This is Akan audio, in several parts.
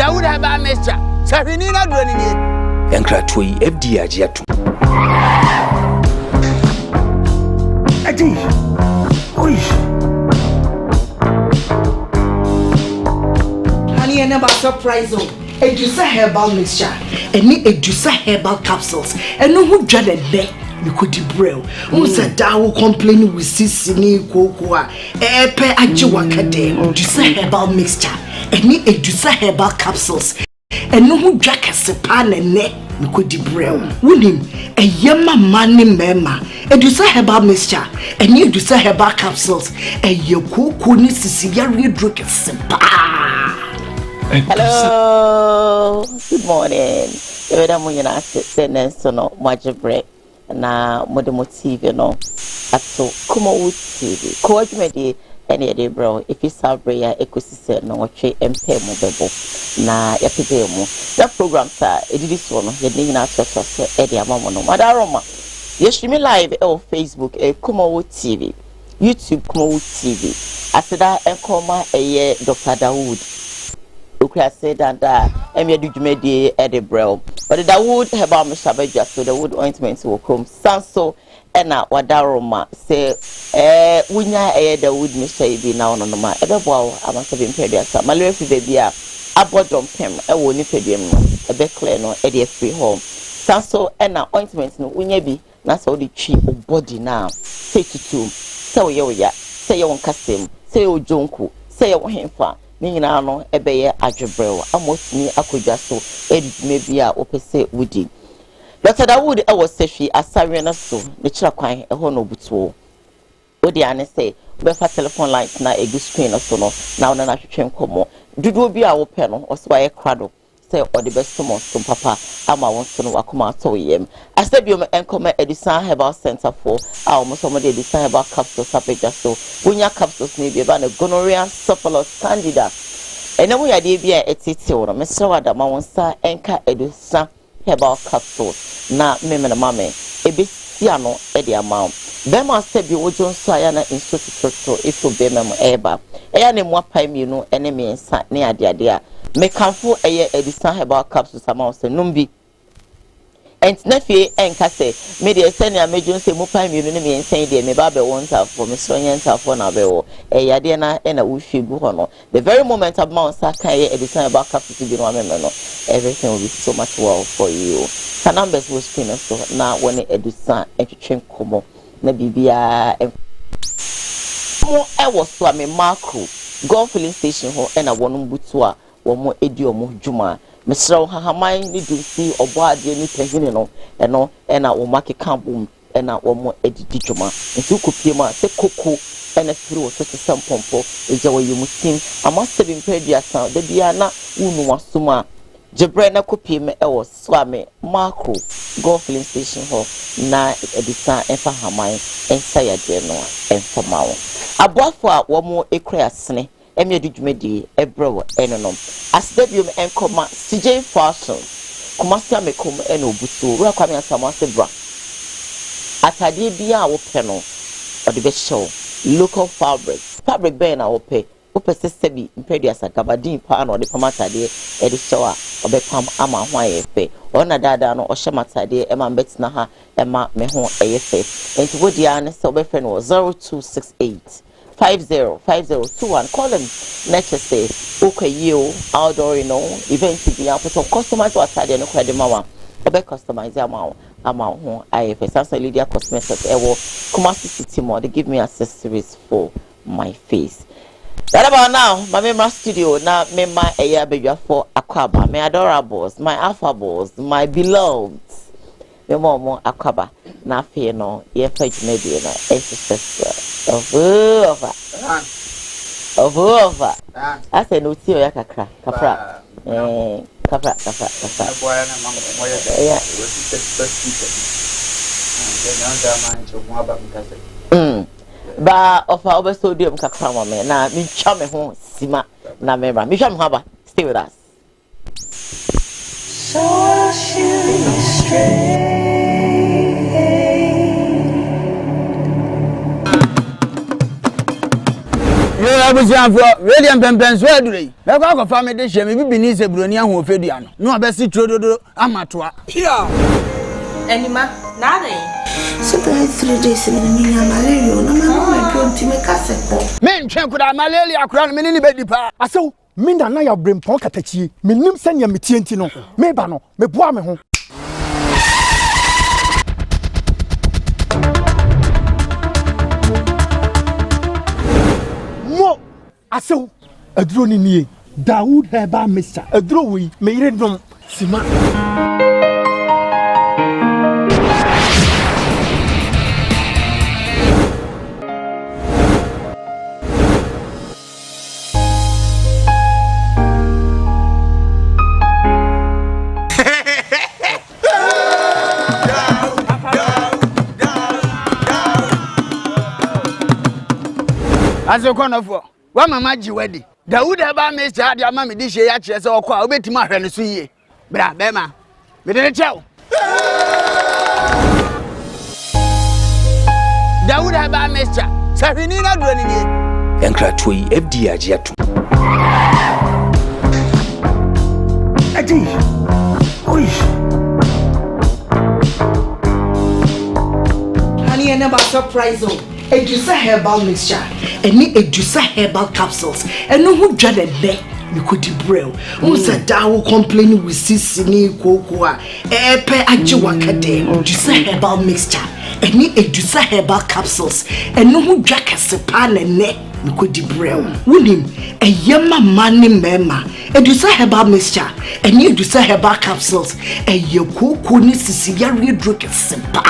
Dawood Herbal Mixture. Safinina Dwelling. Enkratui FD Ajiatu. Adi. Oi. Honey, I never surprise you. Edusa Herbal Mixture. Any Edusa Herbal Capsules. And no who dreaded there. You could debrail. Who said that will complain with Sissini Koowaa? Epe Ajiwakade. Edusa Herbal Mixture. Any Edusa Herbal Capsules. And no who jack a sepan and neck. You could debrail. William, a yama money mema. Edusa Herbal Mixture. Any Edusa Herbal Capsules. And your Koowaa Sicilia drink a sepa. Hello, good morning. You're the one you send so no much break. Na Modemo TV no ato Kumawood TV Koowaa Show any day bro if you celebrate ecosystem no watch MP mo bebo na yapede mo that program sa edidi so no ye dey na so e dey amamo no madaroma ye stream live on Facebook Kumawood TV YouTube Kumawood TV aseda enkoma eye Dr. Dawood Ukra said that Emia Dujumedi Edinburgh. But the Dawood Herbal Mixture, so the wood ointments will come. Sanso Ena Wadaroma say, Winya the wood Mixture be now on my Edinburgh. I must have been paid as a malaria baby. Abodom Pem, a woni pedium, a becklay no Eddie free home. Sanso Ena ointments no Winyabi, that's all the cheap body now. Say to two, so ya, say your custom, say your jonku, say your himfa. Nina no ebeye adwebrew amotini akodwa so maybe a opese wudi Dr. Dawood e was sefi asare na so ne kira kwan e ho no butuo odi ane say be fa telephone line na egu screen so no na ona na hwetwe nkomo dudu obi a wo pe no o so aye krado say odi be so papa ama won so no akoma to yem asabiom enkoma Edison Herbal Center for our some of the Edison Herbal Capsules sapeja so wunya capsules ni be ba na gonorrhea syphilis candida ene mu yade bia etete wo no mesra wada ma won sa enka Edison Herbal Capsules na memena mame ebesia no e de ama be ma sabi wojon so aya na institute ifo be mem eba eya ne mu apai mienu ene miensa ne ade a mekanfo eye Edison Herbal Capsules ama so numbi Entnefie enkase me de send ya mejun se mu pan mienu ne me ensan de me ba be won ta for me so nyenta for na be wo yade na e na wo hwegu ho no the very moment of man sa kan ye Edison Herbal Capsules bi no ameme no everything will be so much well for you ka numbers will screen so na woni Edison etwetwen komo na bibia mo e wo so a me macro go filling station ho e na wonu butu a wo mo edi omo dwuma Mr. Hahamai ni dusi obo ade ni pehini no eno ena wo makeka bom ena wo mo edidi dwuma nti kopie ma se koko ena firi wo so sempompo eja wo yimusim amase bi mpedi asa da bia na unu wasoma jebre na kopie me e wo so ame macro go filling station ho na Edison enfa hamai ensa ya de no enfa mawo aboafo a wo mo ekura asene Emia Dujumedi ebrew enonom asdebium enkoma CJ fashion kumasia mekom eno butu ra kwame asama sebra atade bia wo pe no ode be show local fabric be na wo pe sebi mpedi asagabadin pa na ode pamatade e de show a obe pam ama ho ayefe ona dada no o shematade e ma betina ha e ma me ho ayefe enti wodi an se obe fe no 0268 505021 call them next say okay you outdoor you know event to be out so customize what side no credit mama obe customize ama ho IFS Sasa Lydia Cosmetics ewo Kumasi City Mall they give me accessories for my face that about now my member studio na member eya bewa for Akwaba my adorables my affables my beloved me momo Akwaba na fe no ye fa djumedi na SSS over. I said no tea or kakra. Kapra. Ba of our sodium kakra mama na mi chame ho sima na member. Mi chame haba. Stay with us. So I'll shoot you straight. abusian for radiant pempen so adure me kwa family de hye me bibini se broni ahu ofedua no no obesi trododo amatoa Pia Anima nada So the 3 days in the malaria no my don't me kase men twen kuda malaria kura no me ni bedi pa aso minda na ya brempon katachie menim sanya metienti no meba no meboa me ho mo aso aduro ni nie Dawood heba Mr. aduro wi me yire dom sima azokonofo wa mama ji wedi Dawood eba Mr. ade ama me di hye ya kire se okwa obetima ahwe ne so yie bra bema me de chew Dawood eba Mr. sahwini na duro ni nie Enkratwe FDA agye atum. Adi oi honey and about surprise Edusa herbal mixture any Edusa herbal capsules and no who dreaded there you could brew who's a dawo complaining with sisini kokoa epe ajiwakade Edusa herbal mixture any Edusa herbal capsules and no who jack a sepan and neck you could brew winning a yama money mema Edusa herbal mixture and you Edusa herbal capsules and your cocoa necessary drink sepa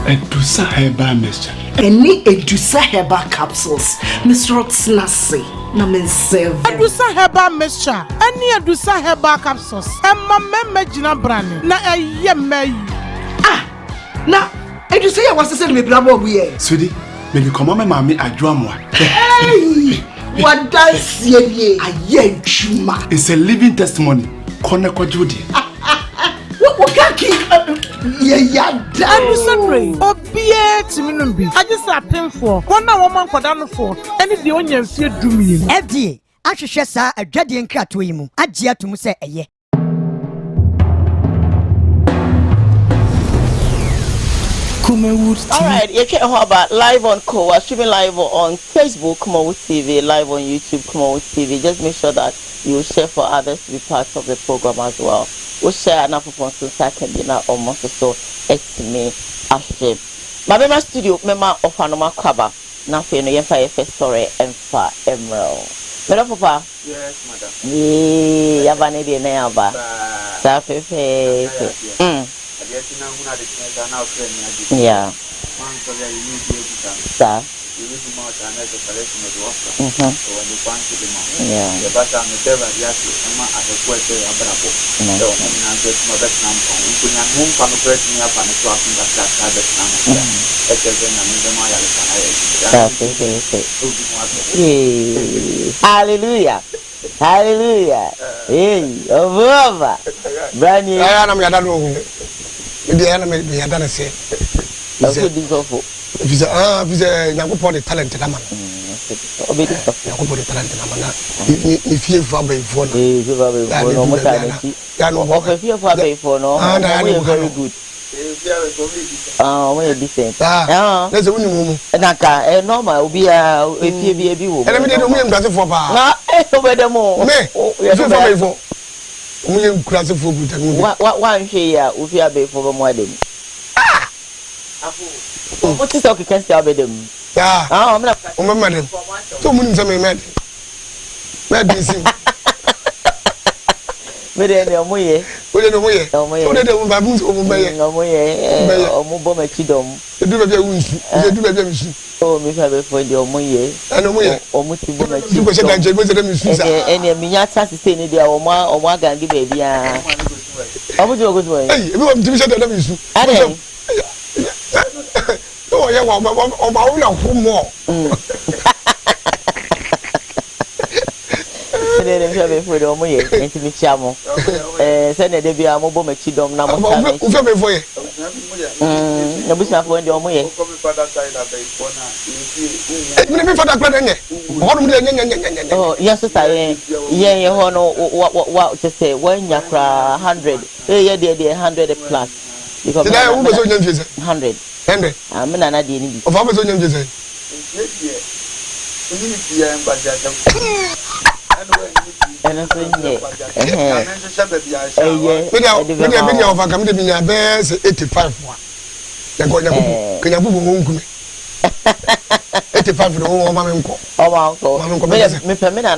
Edusa herbal mixture. Any Edusa herbal capsules. Mr. Otsnasi. Na men serve. Edusa herbal mixture. Any Edusa herbal capsules. Emma memme jina brani. Na eye me. Ah. Na Edusa ya wase se me brabo we here. Sweetie, me be come me mama adwa mo. Hey! What dance ye aye juma. It's a living testimony. Kone kwajudi. What kaki ya da. Edusa brain. Obie timinumbi. I just a painful. Kona woman kwadano for. Any the onion fear do me. FDA. Ahwehwe saa adwade nkrato yi mu. Agye atum se eye. Kumawood TV. Alright, you can hear about live on Koowaa, streaming live on Facebook, Kumawood TV, live on YouTube, Kumawood TV. Just make sure that you share for others to be part of the program as well. We'll share enough of us so I can be now almost so estimate aship. My member studio, member of Anoma Kaba, nothing, you have first story and for Emerald. Madam Papa? Yes, madam. Yeah, you have an idea now, but. Yeah. Sir. Hallelujah. Hallelujah. Hey, over. Brand new. I am yadano. The enemy be yadana say. If you say you put the talent to the man. You put the talent to the man. If you have a phone, very good. Oh, we're decent. There's a woman. Naka, normal, be a baby. And I mean, I'm going to for the more. One here, if you are big for more than. What is okay? Can stay with them. Yeah, I'm not. Madam, 2 minutes I made. Medicine. Within the way, within the way, the baboons over by a mobile kidom. You do the wounds, you do the damage. Oh, Miss Abbey for the Omoye, and Omoye, or Mutibu, and a Minyata is saying the Oma or Wagan give baby. I would go good way. Hey, you want to say that I'm you. Oh, yeah, or more. For the Omoye, and to be chamo. Send a debut, a mobile kidom number. Abusia for ndi omo ye. Me father brother nye. Oh, yes sister ye hono what to say when yakra 100. Ye dey 100 plus. Because today who was on 100. 100. Me na dey ni bi. Of how was on you And so yeah. Video of a community in bears 85. Can you move 85 no mama nko. Oh uncle. Me permit na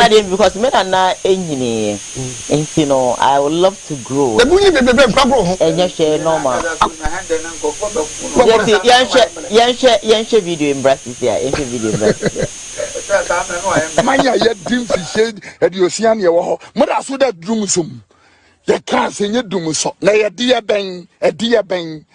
dey because me na enhini. You know, I would love to grow. The bunyi bebe grow. Enya share normal. Yan share video in Brazil here. Yan share video in Brazil. Manya ye dim fiche e di ocean ye wo ho. Mo da so da drum som. Ye kan se nye dum so. Na ye di ben, e di ben.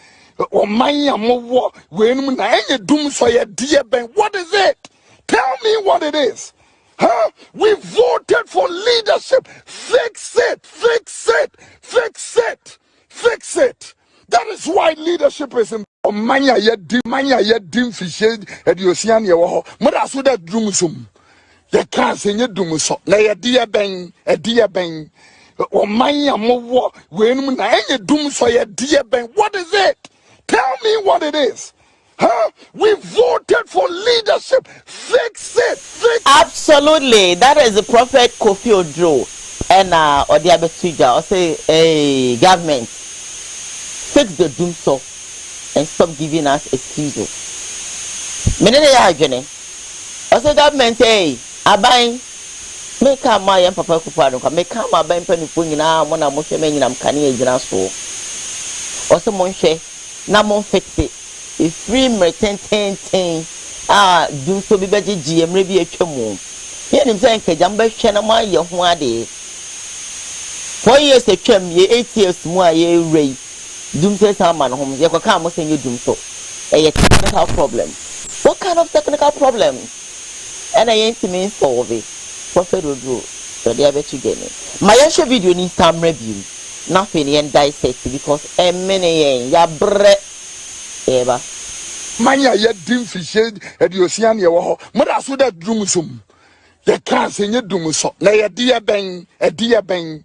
O manya mo wo we num na enye dum so ye di ben. What is it? Tell me what it is. Huh? We voted for leadership. Fix it. Fix it. Fix it. Fix it. That is why leadership is in manya ye dim fiche e di ocean ye wo ho. Mo da so da drum som. Ye kan se nye dum so. Na ye di ben, e di ben. O manya mo wo we num na enye dum so ye di ben. What is it? Tell me what it is. Huh? We voted for leadership. Fix it. Fix it. Absolutely. That is the prophet Kofi Odro. And Odiabetuja. I say, hey, government, fix the doom so and stop giving us excuses. Menene ya hajene. I say, government, hey, abain, make a my and papa kupado, make a my bank penny putting out one of Moshe men in Kanye Jinaso. Also, Monshe, Namon fix it. If free merchant 10 do so be better GM maybe a chomo. Here him saying, Kajamba Shanama, your one day. 4 years a chum, ye 8 years more ye ray. Doom says, man home, you can come saying you doom so. A technical problem. What kind of technical problem? And I ain't to me solve it. Prophet will do. So they are better get me. My actual video needs some review. Nothing and dissect because a many ya bread. Eba. Manya ye dim fiche e di ocean ye wo ho. Mo da so da drum som. Ye kan se nye dum so. Na ye di ben, e di ben.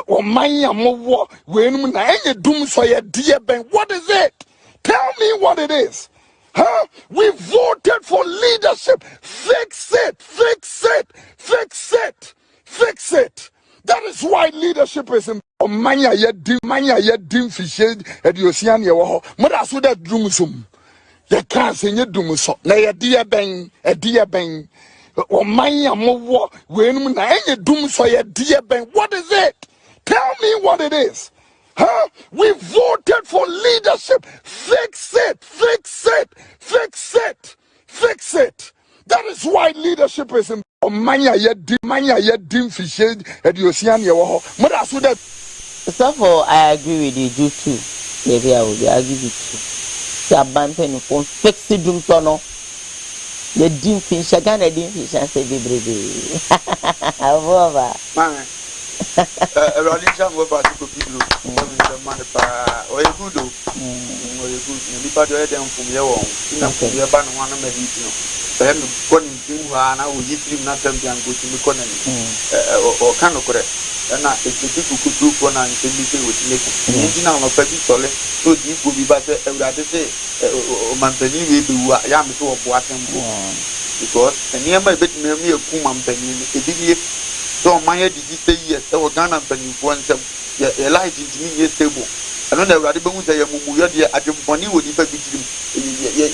O manya mo wo we num na enye dum so ye di ben. What is it? Tell me what it is. Huh? We voted for leadership. Fix it. Fix it. Fix it. Fix it. That is why leadership is in manya ye dim fiche e di ocean ye wo ho. Mo da so da drum som. Ye kan se nye dum so. Na ye di ben, e di ben. O manya mo wo we num na enye dum so ye di ben. What is it? Tell me what it is. Huh? We voted for leadership. Fix it. Fix it. Fix it. Fix it. That is why leadership is in manya ye dim fiche e di ocean ye wo ho. Mo da so da. So for I agree with you too. Maybe I will agree with you. The abandon for fix it doom so no. The dim fish again a dim fish and say baby. Avova. Man. Rolling jam go back to people. Man pa o e good o. O e good. Ni pa do e dem fun ye won. Ina fun ye ba no wana ma di no. Be me ko ni tin wa na o yi film na tam bian go ti mi ko na ni. O kan no kore. Na e ti kuku ko na nse mi se o ti le. Ni di na no pa bi sole. So di go bi ba se e wura de se o mampani we be wa ya me so o bo atembo. Because eni e ma be ti me e ku mampani e bi so man ye didi say yes e wo Ghana mpanimfo nsem ye light intimi ye stable ano na awurade be hu say ye mumu ye de adwemponi wo nipa bi tirim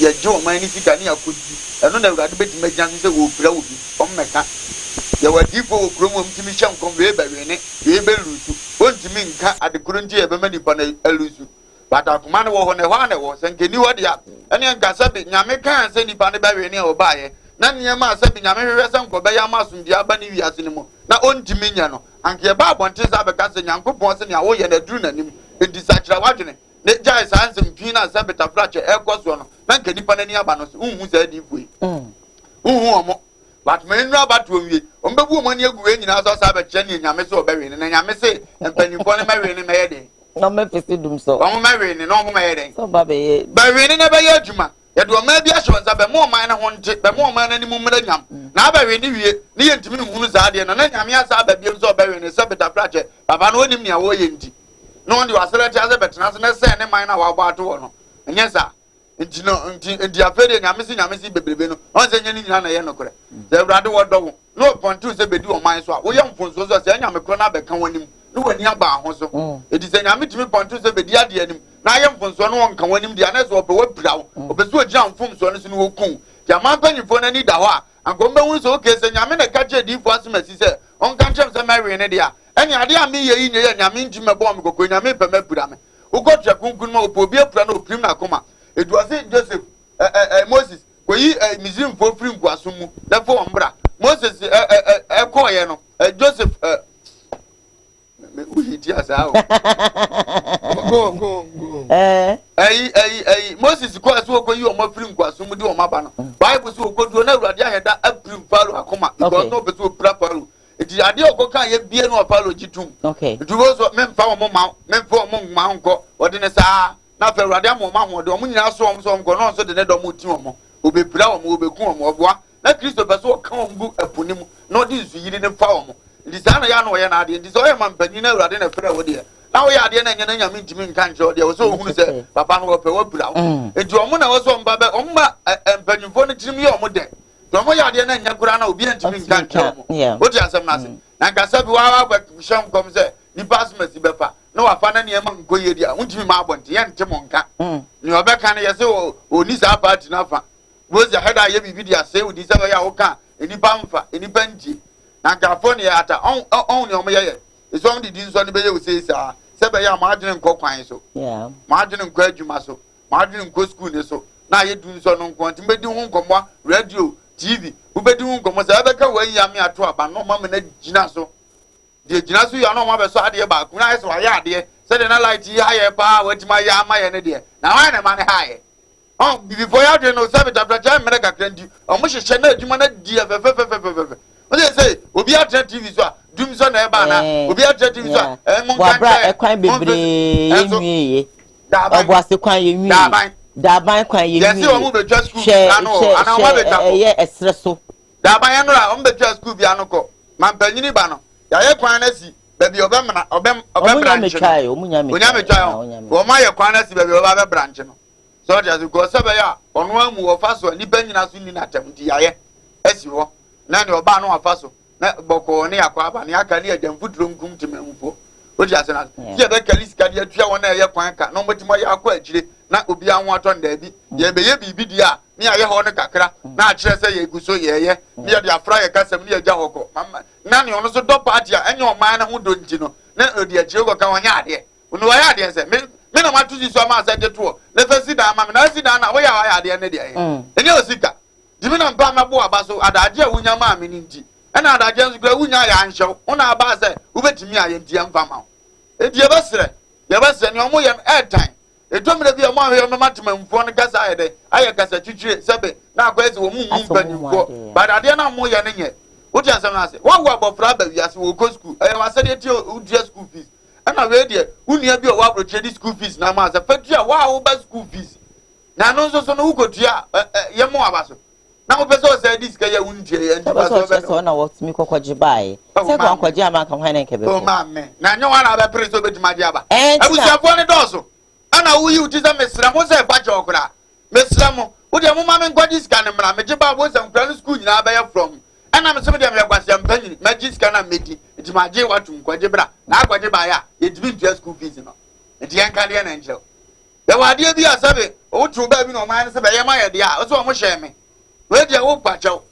ye jo man ni sika ni akodi ano na awurade be timi agyan say wo pira wo bi o mmeka ye wadi fo wo kromo mtimi hyam kom we ba we ne we be lusu ontimi nka adekoro nti ye be mani pa na alusu bata kuma ne wo ho ne ho na wo senkeni wo dia ene nka sabe nyame kan se nipa ne ba we ne o ba ye na niema asabi nyame hwehwe se nko be ya masumdi aba ni wiase ni mo na ontimi nya no anke ba abonte sa be ka se nyankopon se ne awo ye na duru nanim enti sakira wadwene ne jai sa ansem twi na sa betafrache ekoso no na nka nipa na ni aba no unhu sa di fui unhu omo but me nru aba to wie ombebu mo ni aguwe nyina so sa be che ne nyame se obewe ne nyame se empanimpo ne mewe ne meye de No me pesi dum so. Omo mawe ni no omo maye den. So ba be. Ba we ni na ba ye adwuma. Ye do ma bi ahwe nza be mo man na ho nte, be mo man na ni mu mra nyam. Na ba we ni wie, ni ye ntimi hunu za de no na nyame asa ba bi so ba we ni se beta prache. Baba no onim nia wo ye nti. No on the wasarati as a betena so na se ne man na wa ba to no. Enye sa. Nti no nti afede nyame si bebrebe no. On se nyani nyina na ye no kore. Se Awurade wo do wo. No pontu se bedi o man so a. Wo ye mfonso so se nyame kro na be kan wanim. No wani aba ho so. Edi se nyame timi pontu se bedi ade anim. Na ye mfonso no won kan wanim dia na so ope wo pira wo. Ope so ogina mfomso no so no wo kun. Ya man panifo na ni da ho a. Ankombe hu so oke se nyame na ka che di fo asemasi se. On kan chem se mawe ne dia. Eni ade a me ye yi ne ye nyame nti me bom kokko nyame pe mapura me. Ugotra kunkun ma opo bia pura na oprim na akoma. Eduase Joseph Moses ko yi mizim fo firi nkwaso mu na fo ombra Moses koye no Joseph me uhiti asa o go Moses ko aso ko yi o ma firi nkwaso mu di o ma ba no Bible so ko do na Awurade aheda aprim faro akoma because no be so pura faro eti ade okoka ye bie no faro gitum okay duwo so memfa o mo ma memfa o mo ma nko odi ne sa na fe Awurade amoma ho de o nyina so o so nko no so de ne do mo ti o mo obepira o mo obeku o mo oboa na Kristo be so o kan o mbu apunim na odi nsu yiri ne fa o mo ndi sa na ya na o ye na ade ndi so o ye mampani na Awurade na fere wo de na wo ya ade na nya na nyame ntimi nka nche o de o so ohunu se papa no pe wo pira wo enti o mo na wo so mba be o mba empanimfo ne tirim ye o mo de to mo ya ade na nya kura na obi ntimi nka nche o mo o di asem na se na nka sabi wa ba hwem kom se ni pasmasi be fa na wafa na niema nkoye dia untimi ma abonte ye ntem nka ni obeka na yese oni sa party na fa bozi heda ye bibi dia se udi se ya woka enipa mfa enipa nti na grafo ne ata on ne omoye eso on didi nso ne be ye usesa se be ya ma adwene nko kwan so ma adwene nko adwuma so ma adwene nko school ne so na ye du nso no nko nti be di hu nkomo radio TV ubedi hu nkomo se abeka wa yi ame ato aba no ma me na gina so de gina so ya no ma be so ade ba ku na yeso wa ya ade se de na light ya ye pa watima ya ma ye ne de na wa na ma ne ha ye on before ya de no se be dabra ja me ga krandi o mo hyehyɛ na adwuma na di fe o de say obi atre TV so a dum so na e ba na obi atre TV so a mo kan bra e kwan bebre enwie obo ase kwan ye nwie da ban kwan ye nwie yesi o mo be twa school ana wa be twa ye esre so da ban no ra o mo be twa school bia no ko man panyini ba no ya ye kwan na si baby obemna branch omunya me o ma ye kwan na si baby oba branch no so just go sebe ya onu amu wo faso ni banyina so ni na tamdi ya ye esi ho na ne oba no afaso na boko ne yakwa ba ne aka ne adamfuturo nkum temamfo o ji asena ye be kalisi ka de atua wona ye kwan ka no motimo ya akwa agire na obi anwo ato nda bi ye be ye bibi dia ne aye ho ne kakra na a kire se ye guso ye ne ye de afra ye kasam ne ye gya hoko mama na ne ono so do party a enye o man na ho do nti no na odi agire go ka wonya ade ono wa ya ade se me na matuzi so ma se de to le fesi da ma me na si da na wo ya ade ne de ye enye osika dimi na mpa mabo abaso adaje a wunya ma me nti na adaje nso kra wunya ya anhyew una aba se ubetimi aye ntia mfa ma edi ye besre ne omo ye airtime edomre bi omo ahwe no matema mfo no gasa aye de aye gasa twitwire sebe na akwese wo mu mpanimfo but ade na mo ye ne nye woti asem na se wo abofra ba wiase wo ko school aye wa se de ti udua school fees ana we de unia bi o wa bro trade school fees na ma se fatua wa wo ba school fees na no so no ukotua ye mo abaso na wo pese o se dis ka ye unje ye nti ba so be so na what mi kokwaje bai se ko ankwaje ama kan hwan nke be o ma me na nyo wa na be pere so be timaje aba abusiafo ne doso ana wo yi uti za mesra mo se ba jokura mesra mo wo de mo ma me nkwaje sika ne mra me je ba bo se nkran school nyina ba ye from ana me se me de me kwase ampanyi maji sika na medi timaje watu nkwaje bra na akwaje ba ya ye dibi ntua school fees no enti yan kan de na nje ya wa de bi asabe wo tu ba bi no ma ne se be ye ma ye de a so mo hye me we dia wo pacho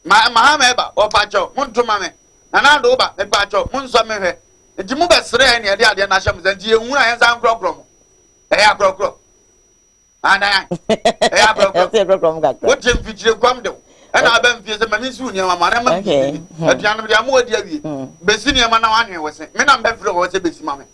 ma eba o pacho muntuma me na ndo ba me pacho munso me hwe enti mu besre ne de ade na hyem zanti ehunu ayen san krokro mo ya krokro ana ya krokro mo ga wo tem fichire kwam de na aba mfie se mani su ne ma na ma aduan de amu adi awie besi ne ma na wanwe wose me na mbefre wo se besi ma me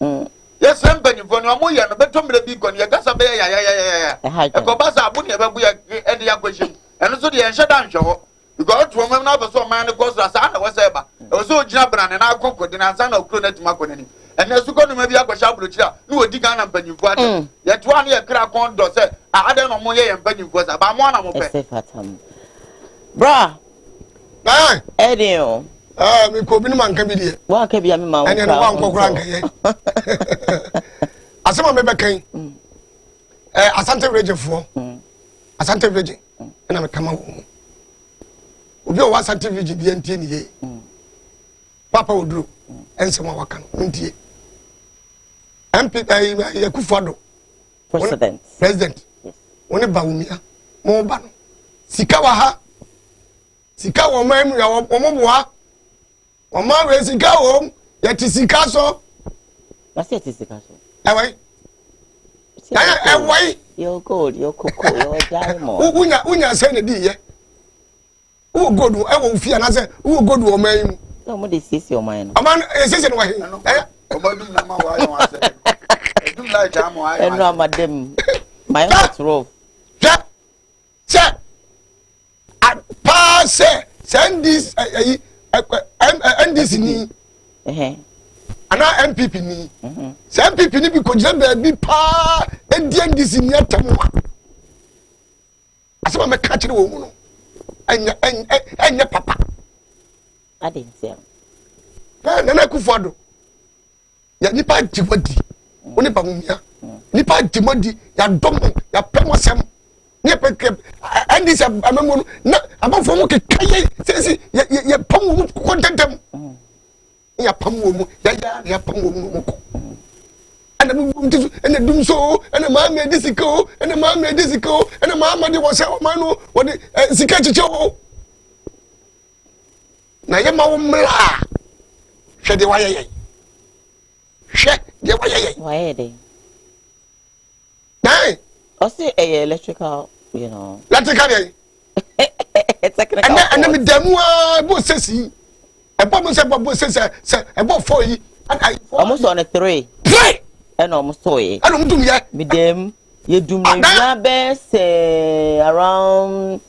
yes sempanyfo ne omo ye no betomre bi ko ne gasa be ya e ko basa abu ne bebu ya e de yakwashim eno so de enhye da nhwe ho because to mo na be so man ne go so asa na wo se ba o so gyina brane na akokko de na na okro na tuma konani ene su ko no ma bi akosha abrochira na odi kan na mpanyimfo ate ye to an ye kra kondo se ade no mo ye mpanyimfo sa ba mo na mo pe bra Edio mi ko bi ni man kan bi die wa ka bi am ma ene no wa nkokora nkan ye asema me be kan Asante region for Asante region na me kama wo obi o Asante region die ntie ni ye papa oduro ense mo waka no ntie MP Yakufado president woni ba wumia mo ba no sika wa ha sika wo ma mu ya wo mo bo ha o ma we sika wo ya ti sika so na se ti sika so awai awai yo gold yo cocoa yo diamond unya say na di ye wo gold e wo fia na say wo gold wo man mu no mo de sisi o man no aman sisi no wa he o ma du na ma wa yo ase du la jamo ayo eno amadem my hot rough se pass send this NDC ni ana MPP ni se MPP ni bi ko je ba bi pa NDC ni atamwa asema me ka kire wo mu no anya papa adentia na Kufuado ya nipa jibodi oni pa mumia nipa jimodi ya dom ya pemosem ni pe NDC amemo na abafo mu kekaye sesi ya pam mu kontentem ya pam mu ya pam mu ko ana mu tisu ana dum so ana ma me disiko ana ma me disiko ana ma de wo se o manu wo de sika chiche o na ye ma wo mla hwe de waye why they nay I say electrical you know electrical technical and me demu bo sesi e bo mo se bo sesi e bo 4 yi almost on a 3 and almost so e and dum ye me dem ye dum na be say around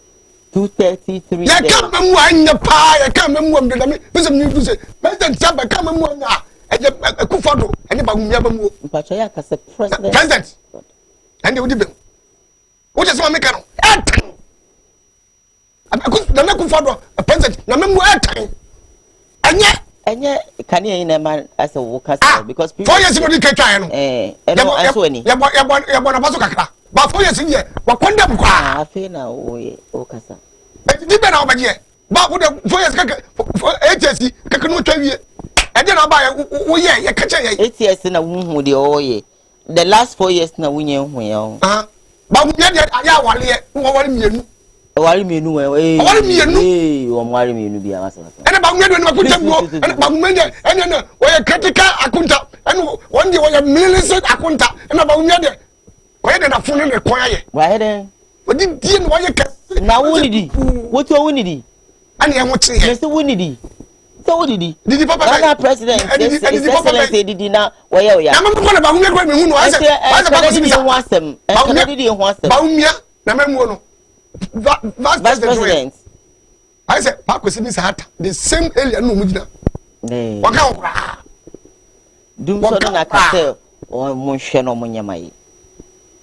2:33 ya kam mu anya pa ya kam mu am de me bisem ni du se president saba kam mu anya Kufuado ene ba mumia ba mu mpacho ya ka se president ande odi be wo je so make no etan na Kufuado president na memu etan anya kan ye na man as a worker because people 4 years no dey try no no aso ni ya bo na baso kakra ba 4 years ni wa konda bu kwa afi na oye o kasa di be na obaje ba wo de 4 years kaka 8 years kaka no twa wie ede na ba wo ye kacha ye 8 years na wu de oye the last 4 years na wunye hu ye ba mu de ya wale wo wale mienu wale mienu wale mienu wo wale mienu bia masa ene ba mu de na ku tembo ene ba mu de ene na wo ye critical accountant ene one day wo ye millicent accountant ene ba mu de ko ye na funu ne ko ye wa he den wo di no wo ye na wuni di wo to wuni di ane ye ho tie ye se wuni di so didi papa na president didi na waya na me ko na ba humia ko me hu no ase ba ko simi wasem na didi hu wasem ba humia na me mu no vice president ase pa ko simi sahata the same area no mu gina waka okra dum so na kase o mu hwe no mu nyama yi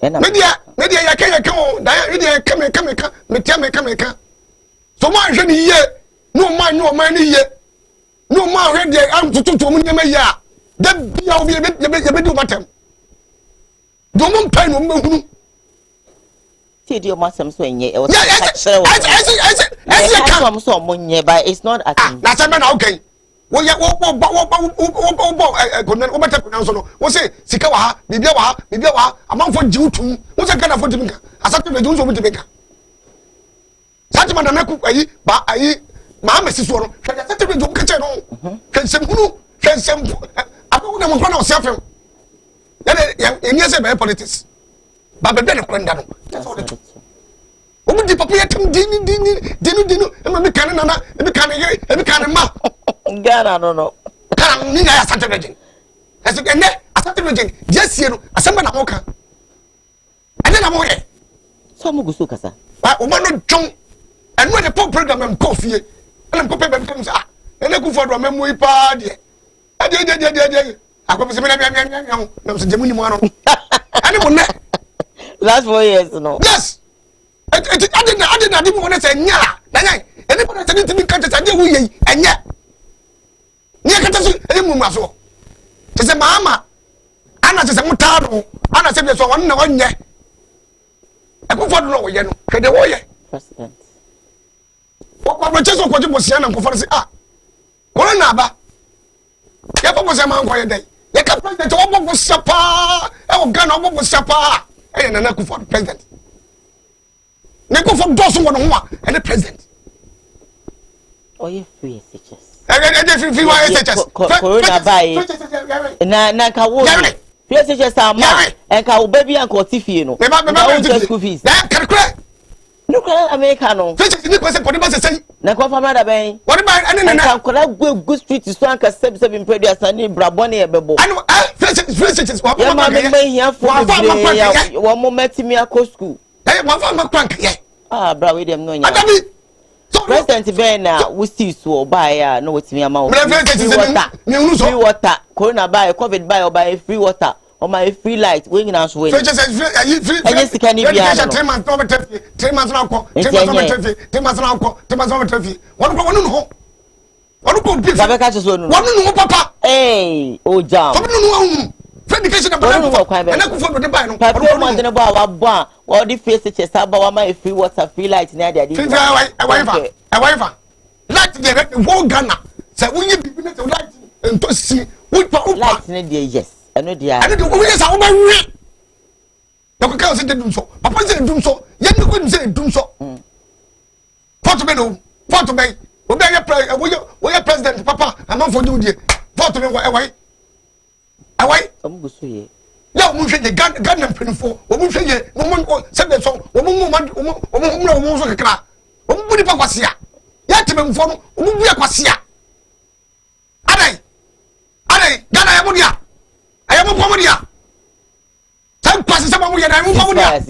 media ya ke o da media ka me ka so ma hwe ni ye no man ni ye no ma hwe de am tutu mu nyama ya da bia obi ye be do matem do mo mpa no mo hunu ti di o masem so enye e o ka chere o so mo nye ba it's not at na say na okay wo ya wo konan wo beta konan so no wo say sika wa ha bibia wa amanfo jiwutum wo say kana fo tibinka asatu be junso tibinka sati man na ku ayi ba ayi ma mesi so no hwe sati be junka che no hwensem hunu hwensem abawo na mo kwa na o sefem ya eni say be politics ba be na kwenda no obi di papa yatam dinu e ma me kan na e me kan ma Ghana no kan ni ya Asante region ese ene Asante region jesie no asamba na hoka ene na mo ye so mo gusu kasa ba o ma no jon eno de program am kofie ene ko pe be kam sa ene ku fo do memu ipa de ade akwa se me na se jemu ni mo ano ani mo ne last 4 years no yes ade na de mo ne se nya na nya ene mo na se ni ka ta de wo yi enya ni ka ta so ene mu ma so se mama ana se mutano ana se so won na wonye akufo do no wo ye no kede wo ye president wo cheso ko jibo sia na nkofo se corona ba ya po se ma nko ye dai ya ka president wo bo sapa e wo Ghana wo bo sapa e na na akufo president ne ko fo do so wo no ho a e president oye free SHS free SHS corona by na ka wo PSHS ama enka wo baby anko tifie no me school fees na kakra no kwa America no PSHS ni ko se ko ba se sai na kwa family da ben what ba ane na enka kola go street so anka seb impredu asane brabone e bebo anu PSHS wa ba ma me hia fo be wo mo metimi akọ school wa fa ma crank ye bra we dem no nya adabi president ben na we see so buy ya no wetimi ama wo free water corona buy covid buy or buy free water or my free light we nyina so we free yes can be ya 3 months no better 3 months na ko 3 months na ko wonu ho wonu ko bi ba ka so no wonu no papa o jam so no hu education na ba na ko fo do de buy no papa mo de bo wa or the face chest aba wa my free water free light na dia free wifi light de wo Ghana say wonye bibi na say light ento si wo light na dia yes eno dia eno de wo yes a wo ba wi na ko ka say de dum so papa say dum so ye ni ko say dum so photo be no photo be wo be ye president papa amam for die photo be awai am go so ye ya mu hwe Ghana mpinfo wo mu hwe ye wo mu ko se be so wo mu so kekra wo mu di pa kwase a ya tebe mfo no wo mu ya kwase a adai Ghana ya mu dia ayi mu pomo dia tan kwase se mu ya na mu pomo dia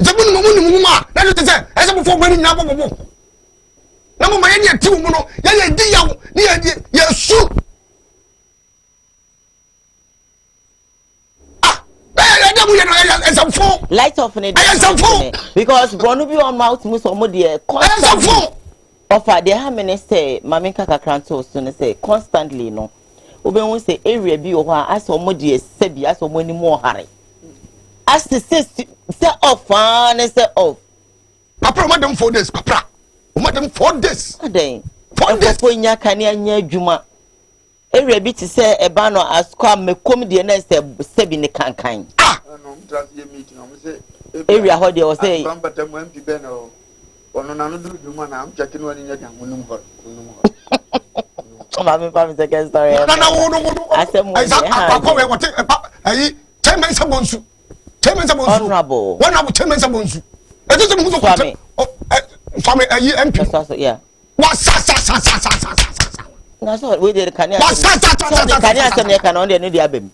je mu ma na就se ese mu fo gbani nya bo na mu ma ye ni ti wo mu no ya di ya ni ya su light off in because Bronu be on mouth mus omo de constantly offer the ha minister mama kaka kranto so ne say constantly no obe won say area bi o ho as omo de sebi as omo ni mo hare as the say off and say off papa madam 4 days papa madam 4 days aden 4 days for nya kan anya adwuma area bi ti say e ba no askwa mekom de na say sebi ne kankan area how they was say MP ben o ono na no duru duma na am checking wani nya dan munum ho mama pa me second story na wo asem wo akwa we wote ayi chairman sabonsu honorable chairman sabonsu eto se mu so ko fami ayi MP yeah wa sa na so we dey kania wa sa kania asem ne kana on dey no dey abem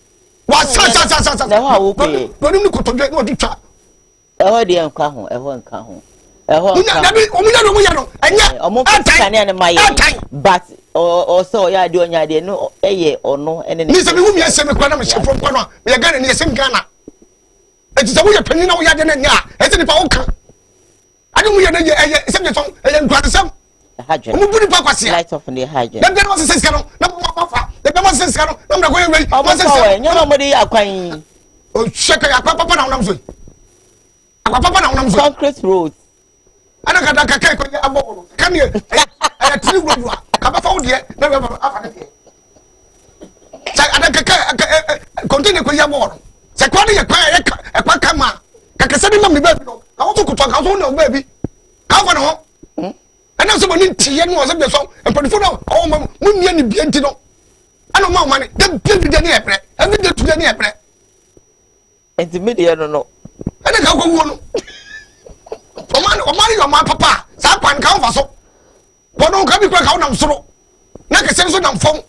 wa sa na ho wo pe no ni ko to de no di twa eho de nka ho eho nka ho omunya no enya omo kania ne maye but o so ya de onya de no eye ono ene ni se me hu mi ese me kwa na me chefo kwa no me Ghana ni ese Ghana eti se wo ye pani na wo ya de na nya eti ni pa wo ka ade mu ye na ye se me son eye nkwansam hydrogen omu buni pa kwase light off in the hydrogen dem dem se se no na mo fa dem dem se se no na mo ko ye we mo se se nyo mo de akwan o sheka ya papa na unam so akwa papa na unam so concrete roads ana kada ka ko ya abo kan ye aya tri road wa ka ba fa wo de na be afa de sa ana ka continue ko ya abo se kwa de ye kwa kama ka kese ni mam ni ba bi no ka wo ko ka so na ba bi ka fa no ana so boni tiye no so be so empadifo no o mo nia ni bi enti no ana ma ma ni de bi de ni epre every day to de ni epre enti media no ana ka ko wo no o mani yo ma papa sa kwan ka fa so bono ka bi kwa ka na soro na ka se so na fom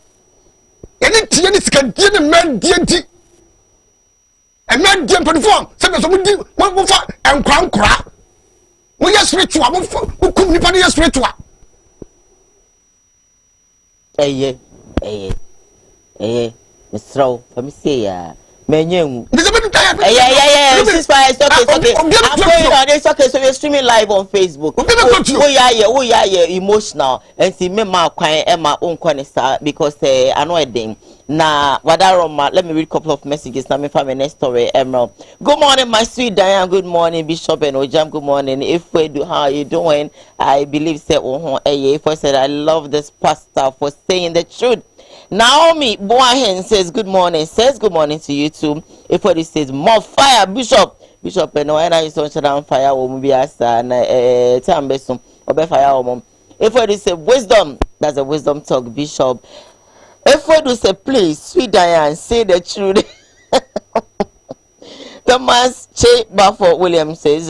eni tiye ni sika die ni men die enti e men die empadifo se be so mo di mo fa enkwankora mo ya spiritual mo kum ni pa ni ya spiritual Mr. Let me see menu. It's okay. It's okay. So we're streaming live on Facebook. Oh yeah, emotional. And see me ma kwan Emma own kwanisa because I know a thing. Nah, Wadaroma, let me read a couple of messages. Now me find my next story, Emerald. Good morning, my sweet Diane. Good morning, Bishop and Ojam. Good morning. If we do, how are you doing? I believe said if I said I love this pastor for saying the truth. Naomi Boahen says good morning. Says good morning to you too. If what he says more fire, Bishop and when I saw down fire will be as an tambesum or fire. If what he said wisdom, that's a wisdom talk, Bishop. If what you say please, sweet Diane, say the truth. Thomas Che Bufford Williams says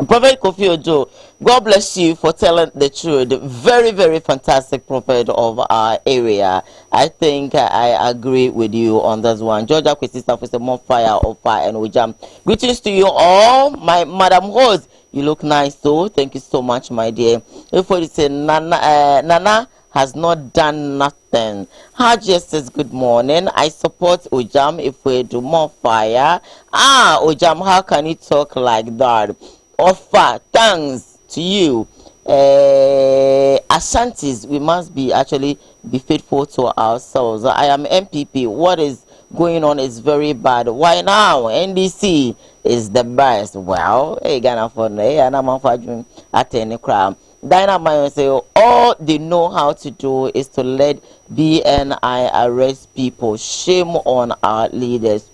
Prophet Kofi Ojo, God bless you for telling the truth. Very, very fantastic prophet of our area. I think I agree with you on this one. Georgia Kwesi staff is a more fire of fire and Ojam. Greetings to you all, my Madam Rose. You look nice too. Thank you so much, my dear. If what you say, Nana has not done nothing. Haji says good morning. I support Ojam if we do more fire. Ojam, how can you talk like that? Offer thanks to you. Ashantis, we must be faithful to ourselves. I am MPP. What is going on is very bad. Why now? NDC is the best. Well, Ghana for and I'm at any crowd. Dynamite say all they know how to do is to let BNI arrest people. Shame on our leaders.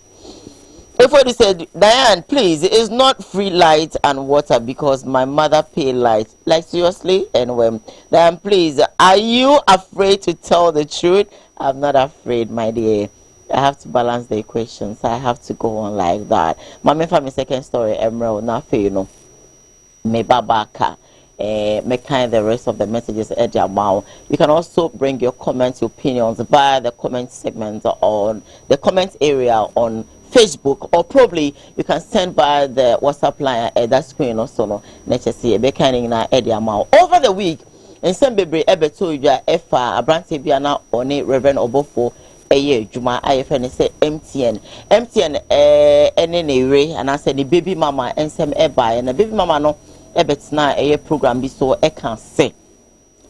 If what he said, Diane, please, it's not free light and water because my mother paid light. Like seriously? Anyway, Diane, please, are you afraid to tell the truth? I'm not afraid, my dear. I have to balance the equations. I have to go on like that. My family second story, Emerald, not for you know. Me babaka. Make kind the rest of the messages at your mouth. You can also bring your comments, your opinions via the comment segment on the comment area on Facebook, or probably you can send by the WhatsApp line at that screen also. No, let's see a kind at your mouth. Over the week, in some baby ebeto you a branch biana on it Reverend Obofo Juma IFN say MTN any and I said the baby mama and some and the baby mama no ebetna a program be so I can say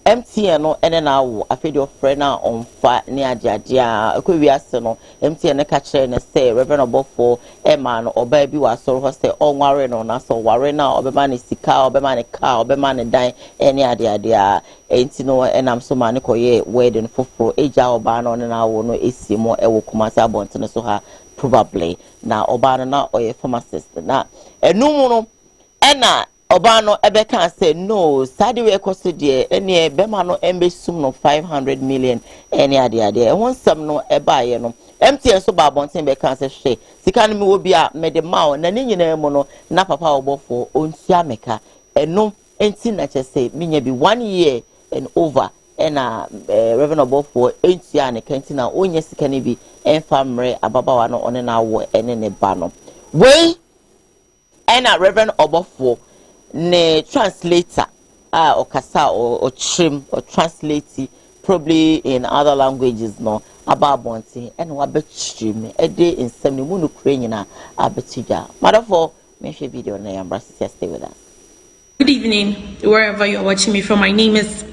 MTN no ene na wo afedi your friend na on fa ni ajaja akwi ase no MTN ka kire ne say Reverend Obofo Emma no oba bi wa so say onware no na so ware na obema ne sika obema ne car obema ne dan ene ade a enti no enam so ma ne koye wedding foforo eja oba no na wo no esimo ewo Kumasi abonte so ha probably na oba no na oye pharmacist na enum no ena Obano Ebeka said no, Sadi we cost dear, any Bema no embe sum no 500 million, any idea there. And once some no eba no empty and so babontin be cancer she. Sikan me will be a medemao, Nanin mono, na papa obofo, on siameka, and no empty nature say, mean be 1 year and over, and Reverend Obofo, ain't siane, cantina, only can be, and family, ababa no on an hour and in a bano. Way, and Reverend Obofo. Ne translator or kasa or trim or translate probably in other languages no about bonti and wabetrim a day in some munu Ukrainian abetija. Motherfore, make a video na yambra stay with us. Good evening, wherever you're watching me from. My name is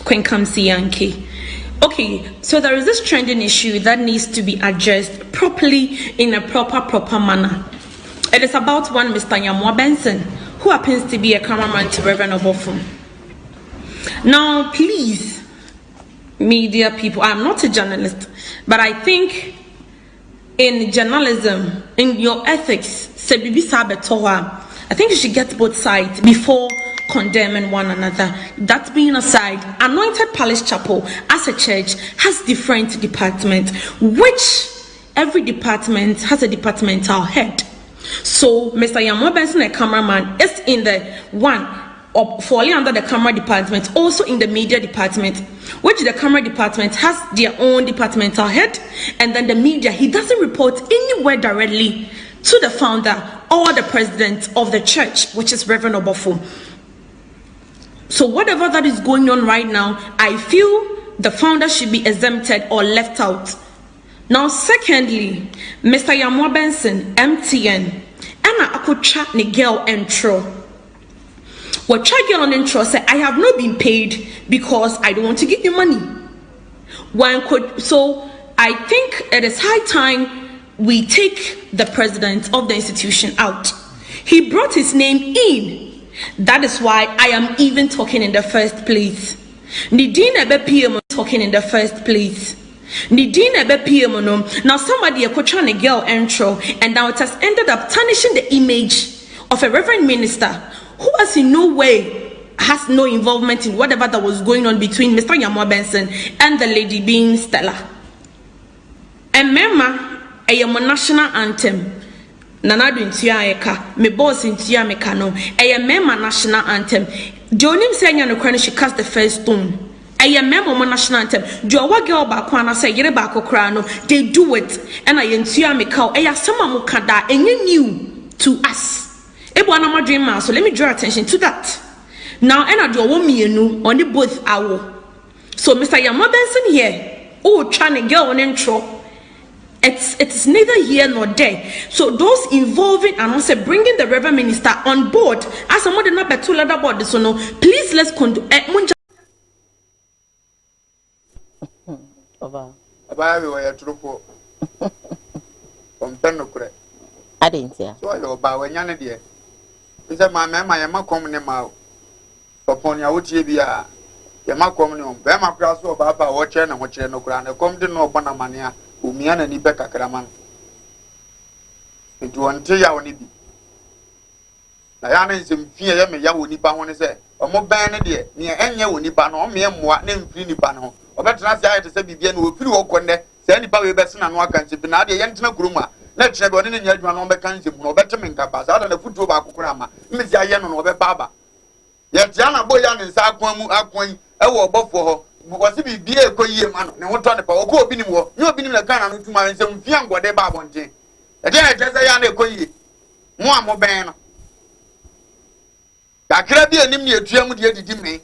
Queen Kamsi Yankee. Okay, so there is this trending issue that needs to be addressed properly in a proper manner. It is about one Mr. Nyamwa Benson, who happens to be a cameraman to Reverend Obofo. Now, please, media people, I'm not a journalist, but I think in journalism, in your ethics, I think you should get both sides before condemning one another. That being aside, Anointed Palace Chapel as a church has different departments, which every department has a departmental head. So Mr. Nyamwa Benson, a cameraman, is in the one of falling under the camera department, also in the media department, which the camera department has their own departmental head, and then the media, he doesn't report anywhere directly to the founder or the president of the church, which is Reverend Obofo. So whatever that is going on right now, I feel the founder should be exempted or left out. Now, secondly, Mr. Yamwa Benson, MTN, Anna Akucha ni girl intro. What try girl on intro said, I have not been paid because I don't want to give you money. So I think it is high time we take the president of the institution out. He brought his name in. That is why I am even talking in the first place. Nidine be PM talking in the first place. Nidine be PM no. Now somebody a trying a girl intro, and now it has ended up tarnishing the image of a reverend minister who has in no way has no involvement in whatever that was going on between Mr. Yamwa Benson and the lady being Stella. And Mema, a national anthem. Nana do ntia me boss ntia me ka no. A Mema national anthem. Jonim say nya no kwan she cast the first stone. A Mema national anthem. Do wa girl ba kwa na say yere ba kokra no. They do it. And I ntia me ka. A sama mo kada enye new to us. Ebo na my dream man. So let me draw attention to that. Now, and I do a woman on the both hour. So, Mr. Yamwa Benson here, trying to get on intro. It's neither here nor there. So, those involving and also bringing the Reverend Minister on board, as someone did not be too loud about this, so no, please let's conduct. I didn't say. So, you're about when you're dear. Is that my man, my coming out? Upon your Utibia, Yama communion, Bama Grasso, Baba, watcher, and watcher no grand, a come to no Bonamania, Umian and Ibeka Karaman. Into until Yawnibi. Diana is in fear, Yawunipa, one is there, or more banner dear, near any Yawunipan, or mere what name Finipano, or better as I to say, Bibian will feel awkward, say anybody better than one can sit in Adia Yantina Gruma. Let's have one in your one mechanism, no better men capas, out of the foot of Akurama, Miss Yayan or Baba. Yet Jana Boyan and Sakwamu Aquin, I will both for her. Was it be a coy man, and what on the power go be more? You have been in the cannon to my son, young what they want. Again, I just say, I coy. More ban. I can't be an immediate dream with you to me.